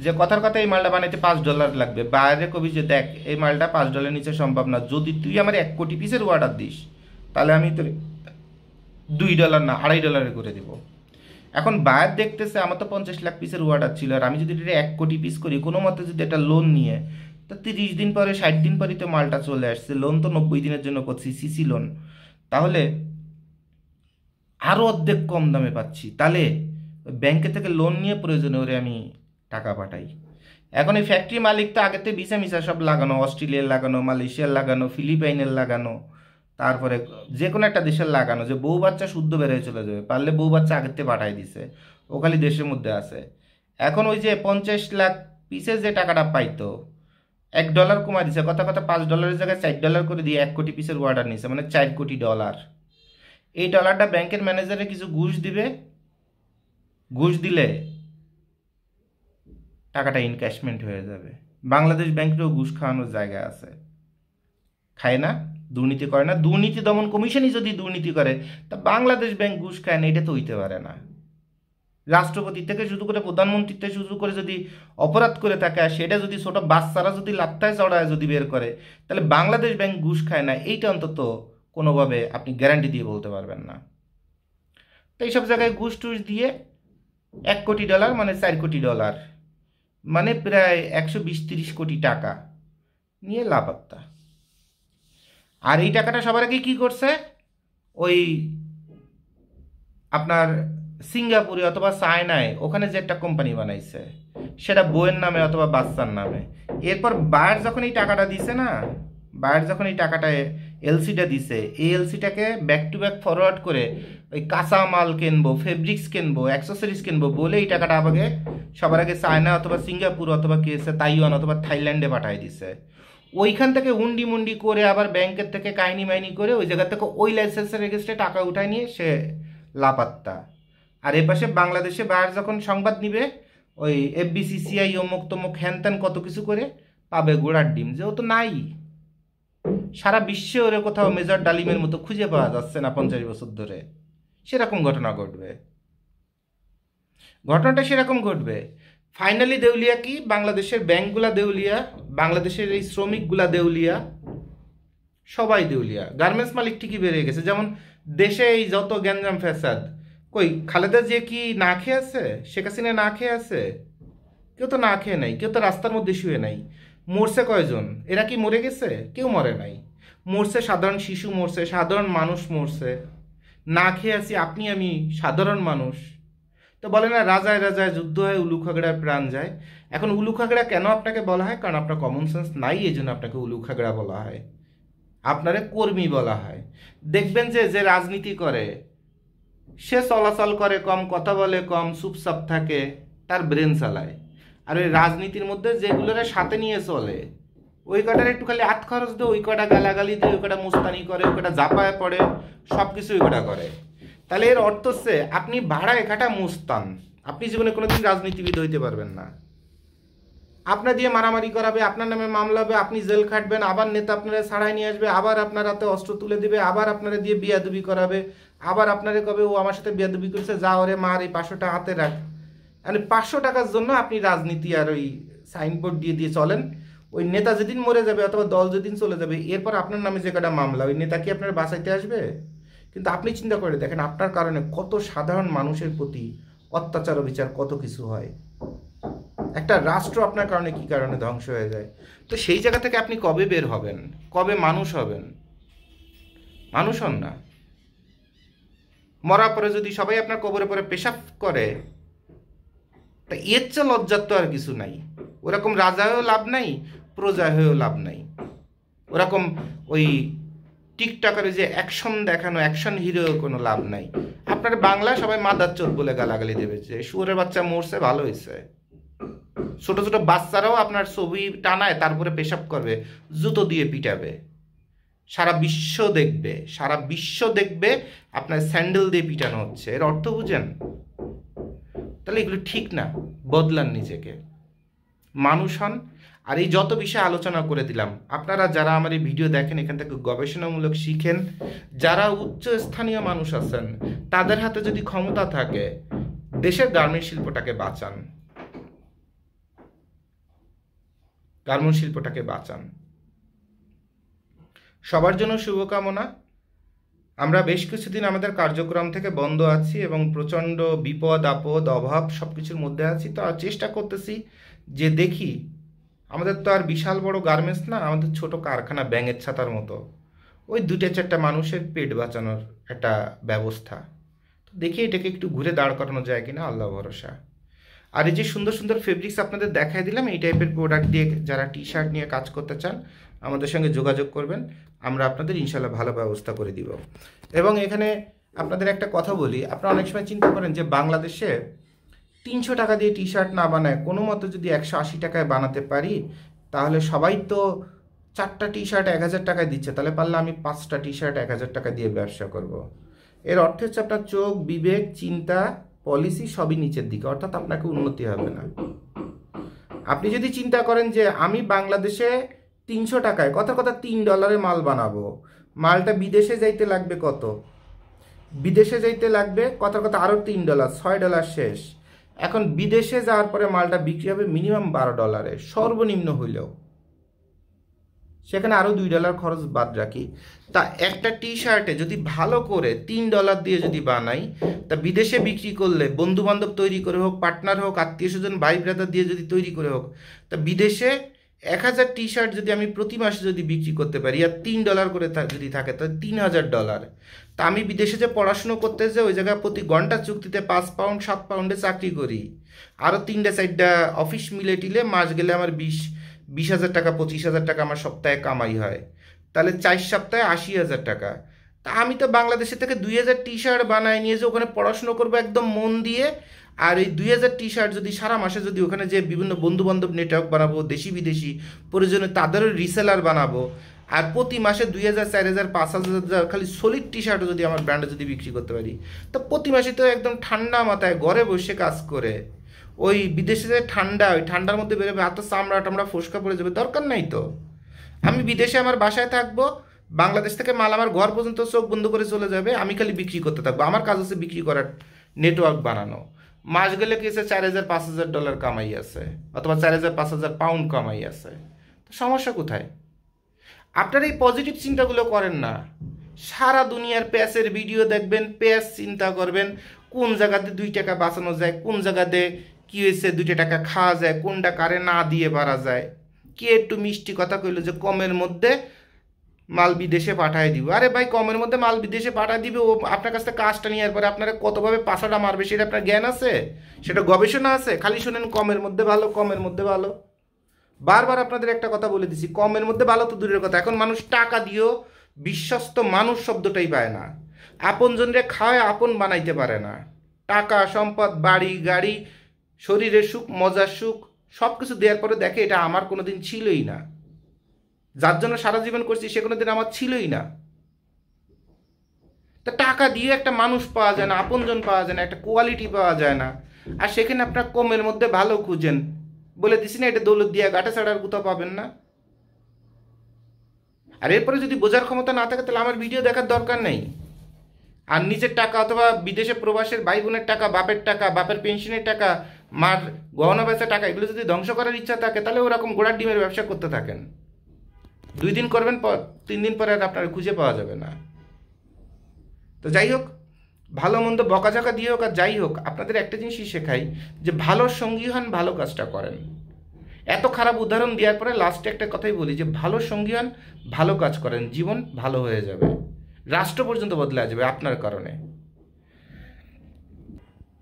Speaker 1: যে কথার কথা এই মালটা বানাইতে $5 লাগবে, বাইরে কবি যে দেখ এই মালটা $5 নিচে সম্ভব না, যদি তুই আমার 1 কোটি পিসের অর্ডার দিস তাহলে আমি তোর $2 না $2.5 করে দেবো। এখন বায়ার দেখতেছে আমার তো 50 লাখ পিসের অর্ডার ছিল, আর আমি যদি এটা 1 কোটি পিস করি কোনো মতে যদি এটা লোন নিয়ে, তো 30 দিন পরে 60 দিন পরই তো মালটা চলে আসছে, লোন তো 90 দিনের জন্য করছি সিসি লোন, তাহলে আরও অর্ধেক কম দামে পাচ্ছি। তাহলে ব্যাংকে থেকে লোন নিয়ে প্রয়োজনে ওরে আমি টাকা পাঠাই। এখন এই ফ্যাক্টরি মালিক তো আগেতে ভিসা মিসা সব লাগানো, অস্ট্রেলিয়ার লাগানো, মালয়েশিয়ার লাগানো, ফিলিপাইনের লাগানো, তারপরে যে কোনো একটা দেশের লাগানো, যে বউ বাচ্চা শুদ্ধ বেরোয় চলে যাবে, পারলে বউ বাচ্চা আগের থেকে পাঠাই দিছে, ও খালি দেশের মধ্যে আছে। এখন ওই যে 50 লাখ পিসের যে টাকাটা পাইতো, $1 কমাই দিছে, কথা কথা $5 জায়গায় $4 করে দিয়ে 1 কোটি পিসের অর্ডার নিছে, মানে $4 কোটি। এই ডলারটা ব্যাংকের ম্যানেজারে কিছু ঘুষ দিবে, ঘুষ দিলে টাকাটা ইনক্যাশমেন্ট হয়ে যাবে। বাংলাদেশ ব্যাংকেও ঘুষ খাওয়ানোর জায়গা আছে, খায় না, দুর্নীতি করে না। দুর্নীতি দমন কমিশনই যদি দুর্নীতি করে তা বাংলাদেশ ব্যাংক ঘুষ খায় না, এটা তো হইতে পারে না। রাষ্ট্রপতি থেকে শুরু করে প্রধানমন্ত্রী থেকে শুরু করে যদি অপরাধ করে থাকে, আর সেটা যদি ছোট বাচ্চারা যদি লাত্তায় চড়ায় যদি বের করে, তাহলে বাংলাদেশ ব্যাংক ঘুষ খায় না, এইটা অন্তত কোনোভাবে আপনি গ্যারান্টি দিয়ে বলতে পারবেন না। তো এইসব জায়গায় ঘুষ টুস দিয়ে $1 কোটি মানে $4 কোটি, মানে প্রায় 120-30 কোটি টাকা নিয়ে লাপাত্তা। আর এই টাকাটা সবার আগে কি করছে, ওই আপনার সিঙ্গাপুরে অথবা চায়নায় ওখানে যে একটা কোম্পানি বানাইছে, সেটা বইয়ের নামে অথবা বাচ্চার নামে। এরপর বায়ার যখন এই টাকাটা দিছে না, বায়ার যখন এই টাকাটা এলসিটা দিছে, এই এলসিটাকে ব্যাক টু ব্যাক ফরওয়ার্ড করে ওই কাঁচা মাল কিনবো, ফেব্রিক্স কিনবো, অ্যাক্সেসরিজ কিনবো বলে এই টাকাটা আগে সবার আগে চায়না অথবা সিঙ্গাপুর অথবা কেসে তাইওয়ান অথবা থাইল্যান্ডে পাঠাই দিছে। ওইখান থেকে হুন্ডি মুন্ডি করে আবার ব্যাংকের থেকে কাহিনি মাইনি করে ওই জায়গা থেকে ওই লাইসেন্সের এগেস্টে টাকা উঠায় নিয়ে সে লাপাত্তা। আর এপাশে বাংলাদেশে বায়ার যখন সংবাদ নিবে, ওই FBCCI অমুক তমুক হ্যান ত্যান কত কিছু করে পাবে গোড়ার ডিম, যে ও তো নাই। সারা বিশ্বে ওরে কোথাও মেজর ডালিমের মতো খুঁজে পাওয়া যাচ্ছে না 50 বছর ধরে। সেরকম ঘটনা ঘটবে, ঘটনাটা সেরকম ঘটবে। ফাইনালি দেউলিয়া কি, বাংলাদেশের ব্যাংকগুলা দেউলিয়া, বাংলাদেশের এই শ্রমিকগুলা দেউলিয়া, সবাই দেউলিয়া। গার্মেন্টস মালিক ঠিকই বেড়ে গেছে, যেমন দেশে এই যত গ্যাঞ্জাম ফ্যাসাদ, কই খালেদা জিয়া কি না খেয়ে আছে? শেখ হাসিনা না খেয়ে আছে? কেউ তো না খেয়ে নাই, কেউ তো রাস্তার মধ্যে শুয়ে নাই। মরছে কয়জন? এরা কি মরে গেছে? কেউ মরে নাই। মরছে সাধারণ শিশু, মরছে সাধারণ মানুষ, মরছে। না খেয়ে আছি আপনি আমি সাধারণ মানুষ। তো বলে না, রাজায় রাজায় যুদ্ধ হয়, উলু খাগড়ায় প্রাণ যায়। এখন উলু খাগড়া কেন আপনাকে বলা হয়? কারণ আপনার কমন সেন্স নাই, এই জন্য আপনাকে উলু খাগড়া বলা হয়, আপনারে কর্মী বলা হয়। দেখবেন যে যে রাজনীতি করে সে চলাচল করে কম, কথা বলে কম, চুপচাপ থাকে, তার ব্রেন চালায়। আর ওই রাজনীতির মধ্যে যেগুলোর সাথে নিয়ে চলে, ওই কটার একটু খালি হাত খরচ দেয়, ওই কটা গালাগালি দেয়, ওই কটা মুস্তানি করে, ওই কটা জাপায় পড়ে, সব কিছু ওই কটা করে। তাহলে এর অর্থ হচ্ছে আপনি ভাড়ায় খাটা মুস্তান, আপনি জীবনে কোনোদিন রাজনীতিবিদ হইতে পারবেন না। আপনার দিয়ে মারামারি করাবে, আপনার নামে মামলা হবে, আপনি জেল খাটবেন, আবার নেতা আপনারা ছাড়াই নিয়ে আসবে, আবার আপনার হাতে অস্ত্র তুলে দিবে, আবার আপনারা দিয়ে বিয়াদবি করাবে, আবার আপনারে কবে ও আমার সাথে বিয়াদবি করেছে, যা ওরে মার, এই 500 টাকা হাতে রাখ। মানে 500 টাকার জন্য আপনি রাজনীতি আর ওই সাইনবোর্ড দিয়ে দিয়ে চলেন। ওই নেতা যেদিন মরে যাবে অথবা দল যেদিন চলে যাবে, এরপর আপনার নামে যে কটা মামলা, ওই নেতা কি আপনার বাঁচাইতে আসবে? কিন্তু আপনি চিন্তা করে দেখেন, আপনার কারণে কত সাধারণ মানুষের প্রতি অত্যাচার বিচার কত কিছু হয়। একটা রাষ্ট্র আপনার কারণে কি কারণে ধ্বংস হয়ে যায়। তো সেই জায়গা থেকে আপনি কবে বের হবেন? কবে মানুষ হবেন? মানুষ হন না। মরার পরে যদি সবাই আপনার কবরে পরে পেশাব করে, তা এর চেয়ে লজ্জার তো আর কিছু নাই। ওরকম রাজা হয়েও লাভ নাই, প্রজা হয়েও লাভ নাই। ওরকম ওই টিকটকারে যে অ্যাকশন দেখানো, অ্যাকশন হিরো কোনো লাভ নাই। আপনার বাংলায় সবাই মাদার চোদ বলে গালাগালি দেবে, যে শুয়োরের বাচ্চা মরছে, ভালো হয়েছে। ছোট ছোট বাচ্চারাও আপনার ছবি টানায়, তারপরে পেশাব করবে, জুতো দিয়ে পিটাবে, সারা বিশ্ব দেখবে, সারা বিশ্ব দেখবে আপনার স্যান্ডেল দিয়ে পিটানো হচ্ছে। এর অর্থ বুঝেন? তাহলে এগুলো ঠিক না। বদলান নিজেকে, মানুষ হন। আর এই যত বিষয়ে আলোচনা করে দিলাম, আপনারা যারা আমার এই ভিডিও দেখেন, এখান থেকে গবেষণামূলক শিখেন। যারা উচ্চ স্থানীয় মানুষ আছেন, তাদের হাতে যদি ক্ষমতা থাকে, দেশের গার্মেন্ট শিল্পটাকে বাঁচান, গার্মেন্ট শিল্পটাকে বাঁচান। সবার জন্য শুভকামনা। আমরা বেশ কিছুদিন আমাদের কার্যক্রম থেকে বন্ধ আছি এবং প্রচণ্ড বিপদ আপদ অভাব সব কিছুর মধ্যে আছি। তো চেষ্টা করতেছি যে দেখি, আমাদের তো আর বিশাল বড় গার্মেন্টস না, আমাদের ছোট কারখানা, ব্যাঙের ছাতার মতো, ওই 2-4টা মানুষের পেট বাঁচানোর একটা ব্যবস্থা। তো দেখি এটাকে একটু ঘুরে দাঁড় করানো যায় কিনা, আল্লাহ ভরসা। আর এই যে সুন্দর সুন্দর ফেব্রিক্স আপনাদের দেখাই দিলাম, এই টাইপের প্রোডাক্ট দিয়ে যারা টি শার্ট নিয়ে কাজ করতে চান, আমাদের সঙ্গে যোগাযোগ করবেন, আমরা আপনাদের ইনশাল্লাহ ভালো ব্যবস্থা করে দিব। এবং এখানে আপনাদের একটা কথা বলি, আপনারা অনেক সময় চিন্তা করেন যে বাংলাদেশে 300 টাকা দিয়ে টি শার্ট না বানায়, কোনো মতো যদি 180 টাকায় বানাতে পারি, তাহলে সবাই তো 4টা টি শার্ট 1000 টাকায় দিচ্ছে, তাহলে পারলে আমি 5টা টি শার্ট 1000 টাকা দিয়ে ব্যবসা করব। এর অর্থ হচ্ছে আপনার চোখ, বিবেক, চিন্তা, পলিসি সবই নিচের দিকে, অর্থাৎ আপনাকে উন্নতি হবে না। আপনি যদি চিন্তা করেন যে আমি বাংলাদেশে 300 টাকায়, কথা $3 মাল বানাবো, মালটা বিদেশে যাইতে লাগবে কত? বিদেশে যাইতে লাগবে কথা আরও $3, $6 শেষ। এখন বিদেশে যাওয়ার পরে মালটা বিক্রি হবে মিনিমাম $12, সর্বনিম্ন হইলেও। সেখানে আরও $2 খরচ বাদ রাখি। তা একটা টি শার্টে যদি ভালো করে $3 দিয়ে যদি বানাই, তা বিদেশে বিক্রি করলে, বন্ধু বান্ধব তৈরি করে হোক, পার্টনার হোক, আত্মীয় স্বজন, ভাই ব্রাদার দিয়ে যদি তৈরি করে হোক, তা বিদেশে 1000 টি শার্ট যদি আমি প্রতি মাসে যদি বিক্রি করতে পারি, আর $3 করে যদি থাকে, তাহলে $3000। তা আমি বিদেশে যে পড়াশুনো করতে যে, ওই জায়গায় প্রতি ঘন্টা চুক্তিতে 5 পাউন্ড 7 পাউন্ডে চাকরি করি, আরও 3-4টা অফিস মিলে টিলে মাস গেলে আমার 20,000 টাকা 25,000 টাকা আমার সপ্তাহে কামাই হয়। তাহলে 4 সপ্তাহে 80,000 টাকা। তা আমি তো বাংলাদেশে থেকে 2000 টি শার্ট বানায় নিয়ে যে ওখানে পড়াশুনো করবো একদম মন দিয়ে, আর এই 2000 টি শার্ট যদি সারা মাসে যদি ওখানে যে বিভিন্ন বন্ধু বান্ধব নেটওয়ার্ক বানাবো, দেশি বিদেশি, প্রয়োজনে তাদেরও রিসেলার বানাবো, আর প্রতি মাসে 2000, 4000, 5000 খালি সলিড টি শার্টও যদি আমার ব্র্যান্ডে যদি বিক্রি করতে পারি, তো প্রতি মাসে তো একদম ঠান্ডা মাথায় ঘরে বসে কাজ করে, ওই বিদেশে যে ঠান্ডা, ওই ঠান্ডার মধ্যে বেরোবে, এত চামড়া টামড়া ফোসকা পড়ে যাবে, দরকার নাই তো। আমি বিদেশে আমার বাসায় থাকবো, বাংলাদেশ থেকে মাল আমার ঘর পর্যন্ত চোখ বন্ধ করে চলে যাবে, আমি খালি বিক্রি করতে থাকবো। আমার কাজ হচ্ছে বিক্রি করার নেটওয়ার্ক বানানো। মাস গেলে কি আছে, $4000-5000 কামাই আছে, অথবা 4000-5000 পাউন্ড কামাই আছে। তো সমস্যা কোথায়? আপনারা এই পজিটিভ চিন্তাগুলো করেন না। সারা দুনিয়ার প্যাঁচের ভিডিও দেখবেন, প্যাঁচ চিন্তা করবেন কোন জায়গাতে 2 টাকা বাঁচানো যায়, কোন জায়গাতে কী হয়েছে 2 টাকা খাওয়া যায়, কোনটা কারে না দিয়ে পারা যায়। কে একটু মিষ্টি কথা কইলো যে কমের মধ্যে মাল বিদেশে পাঠায় দিব। আরে ভাই, কমের মধ্যে মাল বিদেশে পাঠায় দিবে, ও আপনার কাছ থেকে কাজটা নেওয়ার পরে আপনারা কতভাবে পাশাটা মারবে সেটা আপনার জ্ঞান আছে? সেটা গবেষণা আছে? খালি শুনেন কমের মধ্যে ভালো, কমের মধ্যে ভালো। বারবার আপনাদের একটা কথা বলে দিছি, কমের মধ্যে ভালো তো দূরের কথা, এখন মানুষ টাকা দিয়েও বিশ্বস্ত মানুষ শব্দটাই পায় না। আপনজনরে খাওয়ায় আপন বানাইতে পারে না। টাকা সম্পদ, বাড়ি গাড়ি, শরীরের সুখ, মজার সুখ সব কিছু দেওয়ার পরে দেখে এটা আমার কোনোদিন ছিলই না, যার জন্য সারা জীবন করছি সে কোনোদিন আমার ছিলই না। তা টাকা দিয়ে একটা মানুষ পাওয়া যায় না, আপনজন পাওয়া যায় না, একটা কোয়ালিটি পাওয়া যায় না। আর সেখানে আপনার কমের মধ্যে ভালো খুঁজেন, বলে দিছি না এটা দৌলত দিয়া গাঁটে ছাড়ার কোথাও পাবেন না। আর এরপরে যদি বোঝার ক্ষমতা না থাকে তাহলে আমার ভিডিও দেখার দরকার নেই। আর নিজের টাকা অথবা বিদেশে প্রবাসের ভাই বোনের টাকা, বাপের টাকা, বাপের পেনশনের টাকা, মার গহনা বেচা টাকা, এগুলো যদি ধ্বংস করার ইচ্ছা থাকে তাহলে ওরকম ঘোড়ার ডিমের ব্যবসা করতে থাকেন। 2 দিন করবেন, 3 দিন পরে আর আপনার খুঁজে পাওয়া যাবে না। তো যাই হোক, ভালো মন্দ বকাঝকা দিয়ে হোক আর যাই হোক, আপনাদের একটা জিনিসই শেখাই যে ভালো সঙ্গী হন, ভালো কাজটা করেন। এত খারাপ উদাহরণ দেওয়ার পরে লাস্টে একটা কথাই বলি যে ভালো সঙ্গী হন, ভালো কাজ করেন, জীবন ভালো হয়ে যাবে, রাষ্ট্র পর্যন্ত বদলে যাবে আপনার কারণে।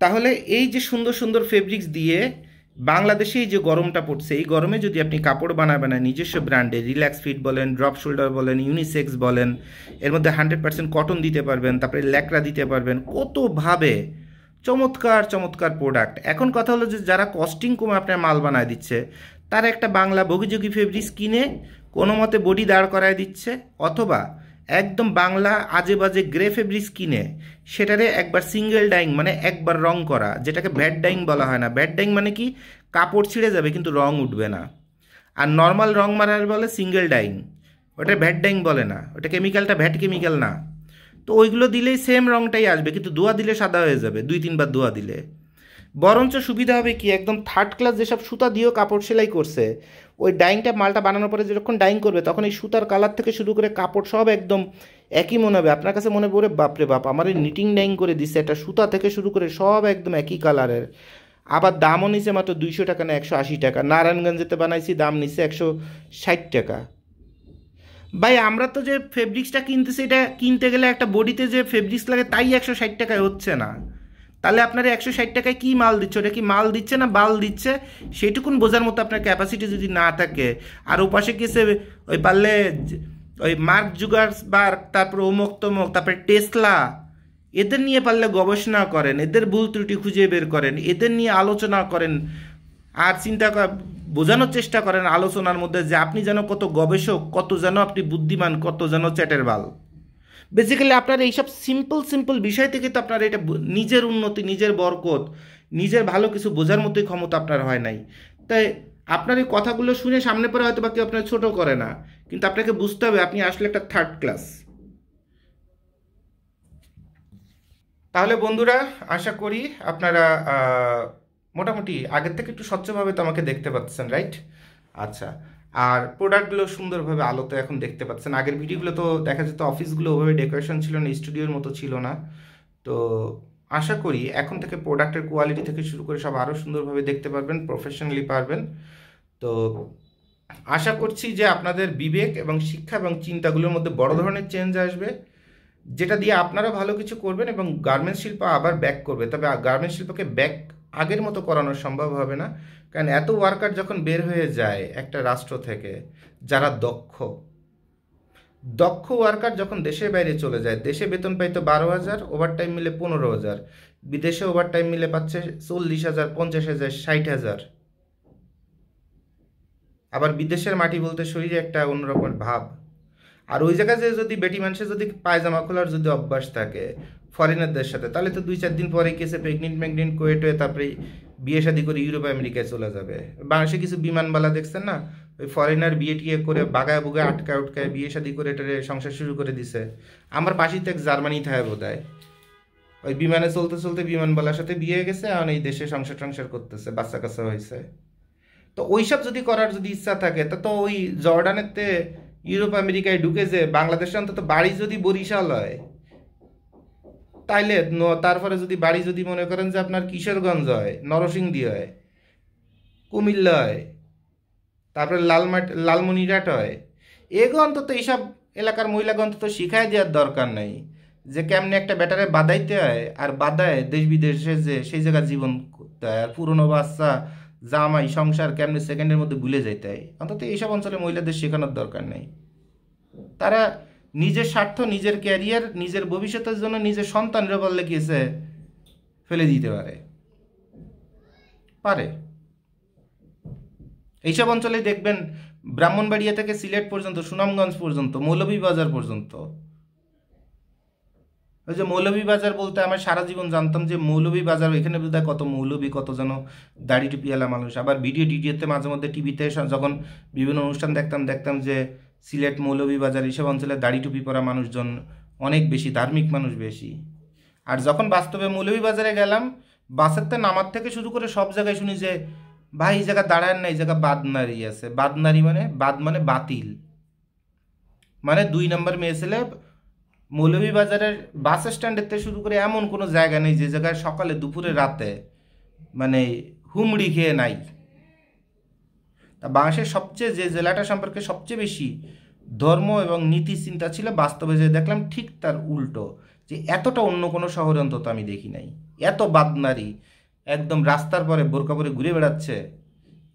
Speaker 1: তাহলে এই যে সুন্দর সুন্দর ফেব্রিক্স দিয়ে বাংলাদেশে এই যে গরমটা পড়ছে, এই গরমে যদি আপনি কাপড় বানাবেন নিজস্ব ব্র্যান্ডে, রিল্যাক্স ফিট বলেন, ড্রপ শোল্ডার বলেন, ইউনিসেক্স বলেন, এর মধ্যে 100% কটন দিতে পারবেন, তারপরে ল্যাকড়া দিতে পারবেন, কতভাবে চমৎকার চমৎকার প্রোডাক্ট। এখন কথা হলো যে যারা কস্টিং কমে আপনার মাল বানায় দিচ্ছে, তারা একটা বাংলা বগিযোগী ফেব্রিক্স কিনে কোনো মতে বডি দাঁড় করায় দিচ্ছে, অথবা একদম বাংলা আজে বাজে গ্রে ফেব্রিক্স কিনে সেটারে একবার সিঙ্গেল ডাইং মানে একবার রং করা, যেটাকে ভ্যাট ডাইং বলা হয় না। ভ্যাট ডাইং মানে কি, কাপড় ছিঁড়ে যাবে কিন্তু রং উঠবে না। আর নর্মাল রং মারার বলে সিঙ্গেল ডাইং, ওটা ভ্যাট ডাইং বলে না, ওটা কেমিক্যালটা ভ্যাট কেমিক্যাল না। তো ওইগুলো দিলেই সেম রংটাই আসবে, কিন্তু ধোয়া দিলে সাদা হয়ে যাবে 2-3 বার ধোয়া দিলে। বরঞ্চ সুবিধা হবে কি, একদম 3rd ক্লাস যেসব সুতা দিয়েও কাপড় সেলাই করছে, ওই ডাইংটা মালটা বানানোর পরে যখন ডাইং করবে তখন এই সুতার কালার থেকে শুরু করে কাপড় সব একদম একই মনে হবে। আপনার কাছে মনে পড়ে বাপরে বাপ, আমার এই নিটিং ডাইং করে দিচ্ছে, একটা সুতা থেকে শুরু করে সব একদম একই কালারের। আবার দামও নিছে মাত্র 200 টাকা না 180 টাকা। নারায়ণগঞ্জেতে বানাইছি, দাম নিচ্ছে 160 টাকা। ভাই আমরা তো যে ফেব্রিক্সটা কিনতেছি, এটা কিনতে গেলে একটা বডিতে যে ফেব্রিক্স লাগে তাই 160 টাকায় হচ্ছে না। তাহলে আপনার 160 টাকায় কী মাল দিচ্ছে, ওটা কি মাল দিচ্ছে না বাল দিচ্ছে, সেইটুকুন বোঝার মতো আপনার ক্যাপাসিটি যদি না থাকে। আর ওপাশে গেছে ওই পারলে ওই মার্ক জুগারবার্গ, তারপর অমুক তমুক, তারপরে টেসলা, এদের নিয়ে পারলে গবেষণা করেন, এদের ভুল ত্রুটি খুঁজে বের করেন, এদের নিয়ে আলোচনা করেন, আর বোঝানোর চেষ্টা করেন আলোচনার মধ্যে যে আপনি যেন কত গবেষক, কত যেন আপনি বুদ্ধিমান, কত যেন চ্যাটের বাল। বেসিক্যালি আপনার এইসব সিম্পল সিম্পল বিষয় থেকে তো আপনার এটা নিজের উন্নতি, নিজের বরকত, নিজের ভালো কিছু বোঝার মতোই ক্ষমতা আপনার হয় নাই। তাই আপনার এই কথাগুলো শুনে সামনে পরে হয়তো বা কেউ আপনার ছোটো করে না, কিন্তু আপনাকে বুঝতে হবে আপনি আসলে একটা 3rd ক্লাস। তাহলে বন্ধুরা, আশা করি আপনারা মোটামুটি আগের থেকে একটু স্বচ্ছভাবে তো আমাকে দেখতে পাচ্ছেন, রাইট? আচ্ছা, আর প্রোডাক্টগুলো সুন্দরভাবে আলোতে এখন দেখতে পাচ্ছেন। আগের ভিডিওগুলো তো দেখা যেত অফিসগুলো ওভাবে ডেকোরেশন ছিল না, স্টুডিওর মতো ছিল না। তো আশা করি এখন থেকে প্রোডাক্টের কোয়ালিটি থেকে শুরু করে সব আরও সুন্দরভাবে দেখতে পারবেন, প্রফেশনালি পারবেন। তো আশা করছি যে আপনাদের বিবেক এবং শিক্ষা এবং চিন্তাগুলোর মধ্যে বড় ধরনের চেঞ্জ আসবে, যেটা দিয়ে আপনারা ভালো কিছু করবেন এবং গার্মেন্টস শিল্প আবার ব্যাক করবে। তবে গার্মেন্টস শিল্পকে ব্যাক আগের মতো করানো সম্ভব হবে না, কারণ এত ওয়ার্কার যখন বের হয়ে যায় একটা রাষ্ট্র থেকে, যারা দক্ষ ওয়ার্কার যখন দেশের বাইরে চলে যায়, দেশে বেতন পাইতো 12,000, ওভারটাইম মিলে 15,000, বিদেশে ওভারটাইম মিলে পাচ্ছে 40,000, 50,000, 60,000। আবার বিদেশের মাটি বলতে শরীরে একটা অন্যরকমের ভাব। আর ওই জায়গায় যে যদি বেটি মানুষের যদি পায়জামা খোলার যদি অভ্যাস থাকে ফরেনারদের সাথে, তাহলে তো 2-4 দিন পরে কেসে প্রেগনেন্ট কোয়েট হয়ে তারপরে বিয়ে শাদি করে ইউরোপ আমেরিকায় চলে যাবে। বাংলাদেশে কিছু বিমানবালা দেখছেন না, ওই ফরেনার বিয়ে টিয়ে করে বাগায় বুগায় আটকায় বিয়ে শাদি করে এটারে সংসার শুরু করে দিছে। আমার পাশেই তো এক জার্মানি থাকে বোধহয়, ওই বিমানে চলতে চলতে বিমানবালার সাথে বিয়ে গেছে, এখন এই দেশে সংসার করতেছে, বাচ্চা কাচ্চা হয়েছে। তো ওইসব যদি করার যদি ইচ্ছা থাকে তা তো ওই জর্ডানেতে ইউরোপ আমেরিকায় ঢুকেছে, বাংলাদেশে অন্তত বাড়ি যদি বরিশাল হয় তাইলে তারপরে যদি বাড়ি যদি মনে করেন যে আপনার কিশোরগঞ্জ হয়, নরসিংদী হয়, কুমিল্লা হয়, তারপরে লালমনিরহাট হয়, এগো অন্তত এইসব এলাকার মহিলাকে অন্তত শিখাই দেওয়ার দরকার নেই যে কেমনে একটা ব্যাটারে বাদাইতে হয়, আর বাদায় দেশ বিদেশে যে সেই জায়গায় জীবন করতে হয়, আর পুরনো বাচ্চা জামাই সংসার কেমনে সেকেন্ডের মধ্যে ভুলে যাইতে হয়। অন্তত এইসব অঞ্চলে মহিলাদের শেখানোর দরকার নেই। তারা নিজের স্বার্থ, নিজের ক্যারিয়ার, নিজের ভবিষ্যতের জন্য নিজের সন্তানরা বললে গিয়েছে ফেলে দিতে পারে পারে এইসব অঞ্চলে দেখবেন ব্রাহ্মণবাড়িয়া থেকে সিলেট পর্যন্ত, সুনামগঞ্জ পর্যন্ত, মৌলভীবাজার পর্যন্ত। ওই যে মৌলভীবাজার বলতে আমার সারা জীবন জানতাম যে মৌলভীবাজার, এখানে বোধহয় কত মৌলভী, কত যেন দাড়ি টুপিওয়ালা মানুষ। আবার ভিডিওতে মাঝে মধ্যে টিভিতে যখন বিভিন্ন অনুষ্ঠান দেখতাম যে সিলেট, মৌলভীবাজার এইসব অঞ্চলে দাড়ি টুপি পরা মানুষজন অনেক বেশি, ধার্মিক মানুষ বেশি। আর যখন বাস্তবে মৌলভীবাজারে গেলাম, বাসের নামার থেকে শুরু করে সব জায়গায় শুনি যে ভাই এই জায়গা দাঁড়ায় না, এই জায়গা বাদনারি আছে। বাদনারি মানে মানে বাতিল, মানে 2 নম্বর মেয়ে ছেলে। মৌলভীবাজারের বাস স্ট্যান্ডের থেকে শুরু করে এমন কোনো জায়গা নেই যে জায়গায় সকালে, দুপুরে, রাতে মানে হুমড়ি খেয়ে নাই। তা বাংলাদেশের সবচেয়ে যে জেলাটা সম্পর্কে সবচেয়ে বেশি ধর্ম এবং নীতি চিন্তা ছিল, বাস্তবে যে দেখলাম ঠিক তার উল্টো, যে এতটা অন্য কোনো শহরে অন্তত আমি দেখি নাই। এত বাদনারি একদম রাস্তার পরে বোরকা পরে ঘুরে বেড়াচ্ছে,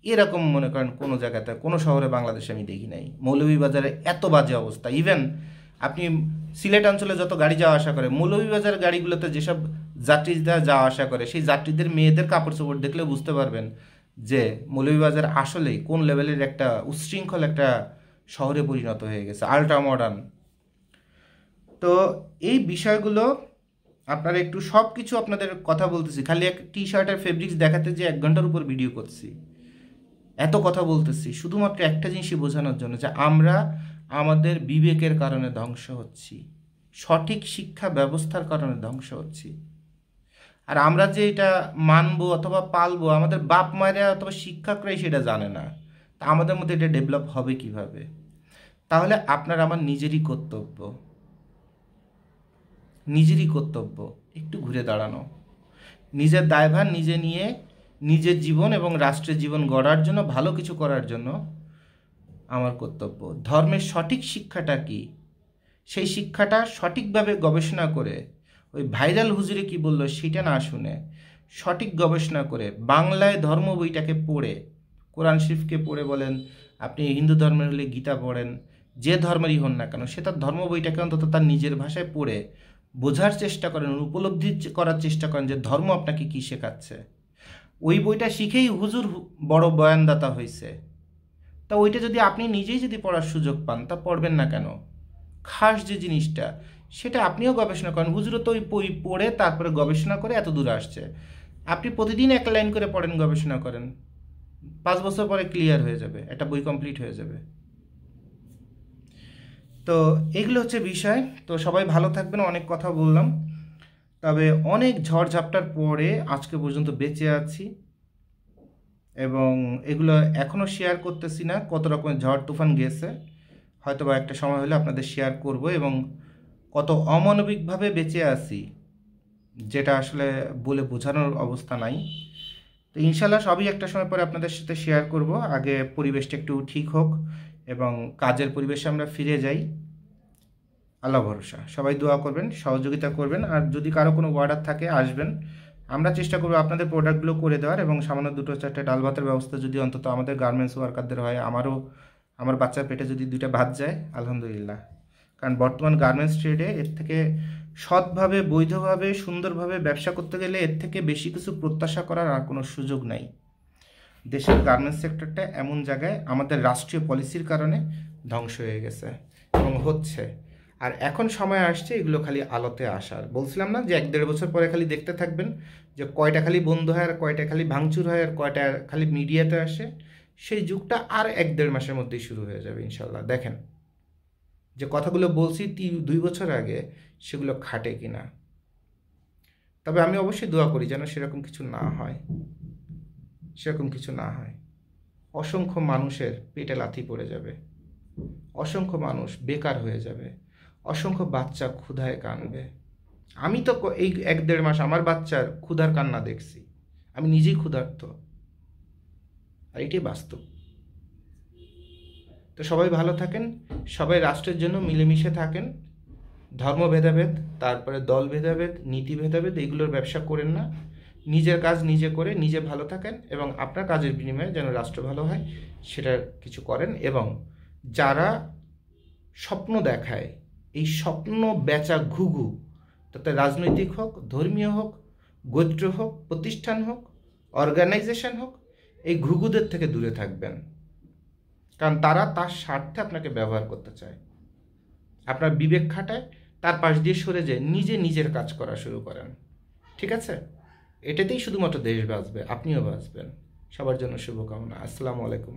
Speaker 1: এরকম মনে করেন কোনো জায়গাতে, কোনো শহরে বাংলাদেশে আমি দেখি নাই। মৌলভীবাজারে এত বাজে অবস্থা। ইভেন আপনি সিলেট অঞ্চলে যত গাড়ি যাওয়া আসা করে, মৌলভীবাজার গাড়িগুলোতে যেসব যাত্রীরা যাওয়া আসা করে, সেই যাত্রীদের মেয়েদের কাপড় চোপড় দেখলে বুঝতে পারবেন যে মৌলভীবাজার আসলেই কোন লেভেলের একটা উচ্ছৃঙ্খল একটা শহরে পরিণত হয়ে গেছে, আল্ট্রা মডার্ন। তো এই বিষয়গুলো আপনারা একটু সব কিছু আপনাদের কথা বলতেছি, খালি এক টি শার্টের ফেব্রিক্স দেখাতে যে 1 ঘন্টার উপর ভিডিও করছি, এত কথা বলতেছি শুধুমাত্র একটা জিনিসই বোঝানোর জন্য যে আমরা আমাদের বিবেকের কারণে ধ্বংস হচ্ছি, সঠিক শিক্ষা ব্যবস্থার কারণে ধ্বংস হচ্ছি। আর আমরা যে এটা মানবো অথবা পালবো, আমাদের বাপ মায়েরা অথবা শিক্ষকরাই সেটা জানে না। তা আমাদের মধ্যে এটা ডেভেলপ হবে কিভাবে? তাহলে আপনার আমার নিজেরই কর্তব্য একটু ঘুরে দাঁড়ানো, নিজের দায়ভার নিজে নিয়ে নিজের জীবন এবং রাষ্ট্রের জীবন গড়ার জন্য, ভালো কিছু করার জন্য আমার কর্তব্য। ধর্মের সঠিক শিক্ষাটা কি, সেই শিক্ষাটা সঠিকভাবে গবেষণা করে, ওই ভাইরাল হুজুরে কি বললো সেটা না শুনে, সঠিক গবেষণা করে বাংলায় ধর্ম বইটাকে পড়ে, কোরআন শরীফকে পড়ে, বলেন আপনি হিন্দু ধর্মের হলে গীতা পড়েন, যে ধর্মেরই হন না কেন, সে তার ধর্ম বইটাকে অন্তত তার নিজের ভাষায় পড়ে বোঝার চেষ্টা করেন, উপলব্ধি করার চেষ্টা করেন যে ধর্ম আপনাকে কী শেখাচ্ছে। ওই বইটা শিখেই হুজুর বড় বয়ানদাতা হয়েছে। তা ওইটা যদি আপনি নিজেই যদি পড়ার সুযোগ পান, তা পড়বেন না কেন? খাস যে জিনিসটা সেটা আপনিও গবেষণা করেন। হুজুরও তো ওই বই পড়ে তারপরে গবেষণা করে এত দূরে আসছে। আপনি প্রতিদিন 1 লাইন করে পড়েন, গবেষণা করেন, 5 বছর পরে ক্লিয়ার হয়ে যাবে, একটা বই কমপ্লিট হয়ে যাবে। তো এগুলো হচ্ছে বিষয়। তো সবাই ভালো থাকবেন। অনেক কথা বললাম, তবে অনেক ঝড়ঝাপটার পরে আজকে পর্যন্ত বেঁচে আছি, এবং এগুলো এখনও শেয়ার করতেছি না। কত রকমের ঝড় তুফান গেছে, হয়তো বা একটা সময় হলে আপনাদের শেয়ার করব, এবং কত অমানবিকভাবে বেঁচে আছি যেটা আসলে বলে বোঝানোর অবস্থা নাই। তো ইনশাল্লাহ সবই একটা সময় পরে আপনাদের সাথে শেয়ার করব। আগে পরিবেশটা একটু ঠিক হোক এবং কাজের পরিবেশে আমরা ফিরে যাই। আল্লাহ ভরসা। সবাই দোয়া করবেন, সহযোগিতা করবেন, আর যদি কারো কোনো অর্ডার থাকে আসবেন, আমরা চেষ্টা করবো আপনাদের প্রোডাক্টগুলো করে দেওয়ার, এবং সামান্য 2-4টা ডাল ভাতের ব্যবস্থা যদি অন্তত আমাদের গার্মেন্টস ওয়ার্কারদের হয়, আমার বাচ্চার পেটে যদি 2টা ভাত যায় আলহামদুলিল্লাহ। কারণ বর্তমান গার্মেন্টস ট্রেডে এর থেকে সৎভাবে, বৈধভাবে, সুন্দরভাবে ব্যবসা করতে গেলে এর থেকে বেশি কিছু প্রত্যাশা করার আর কোনো সুযোগ নাই। দেশের গার্মেন্টস সেক্টরটা এমন জায়গায় আমাদের রাষ্ট্রীয় পলিসির কারণে ধ্বংস হয়ে গেছে এবং হচ্ছে। আর এখন সময় আসছে এগুলো খালি আলোতে আসার। বলছিলাম না যে 1-1.5 বছর পরে খালি দেখতে থাকবেন যে কয়টা খালি বন্ধ হয়, আর কয়টা খালি ভাঙচুর হয়, আর কয়টা খালি মিডিয়াতে আসে। সেই যুগটা আর 1-1.5 মাসের মধ্যেই শুরু হয়ে যাবে ইনশাল্লাহ। দেখেন যে কথাগুলো বলছি 2 বছর আগে সেগুলো খাটে কিনা। তবে আমি অবশ্যই দোয়া করি যেন সেরকম কিছু না হয়। অসংখ্য মানুষের পেটে লাথি পড়ে যাবে। অসংখ্য মানুষ বেকার হয়ে যাবে, অসংখ্য বাচ্চা ক্ষুধায় কানবে। আমি তো এই 1-1.5 মাস আমার বাচ্চার ক্ষুধার কান্না দেখছি, আমি নিজেই ক্ষুধার্ত, আর এটাই বাস্তব। তো সবাই ভালো থাকেন, সবাই রাষ্ট্রের জন্য মিলেমিশে থাকেন। ধর্ম ভেদাভেদ, তারপরে দল ভেদাভেদ, নীতি ভেদাভেদ, এইগুলোর ব্যবসা করেন না। নিজের কাজ নিজে করে নিজে ভালো থাকেন এবং আপনার কাজের বিনিময়ে যেন রাষ্ট্র ভালো হয় সেটা কিছু করেন। এবং যারা স্বপ্ন দেখায়, এই স্বপ্ন বেচা ঘুঘু, তাতে রাজনৈতিক হোক, ধর্মীয় হোক, গোত্র হোক, প্রতিষ্ঠান হোক, অর্গানাইজেশন হোক, এই ঘুঘুদের থেকে দূরে থাকবেন, কারণ তারা তার স্বার্থে আপনাকে ব্যবহার করতে চায়। আপনার বিবেক খাটায়, তার পাশ দিয়ে সরে যায়, নিজে নিজের কাজ করা শুরু করেন। ঠিক আছে? এটাতেই শুধুমাত্র দেশ বাঁচবে, আপনিও বাঁচবেন। সবার জন্য শুভকামনা। আসসালামু আলাইকুম।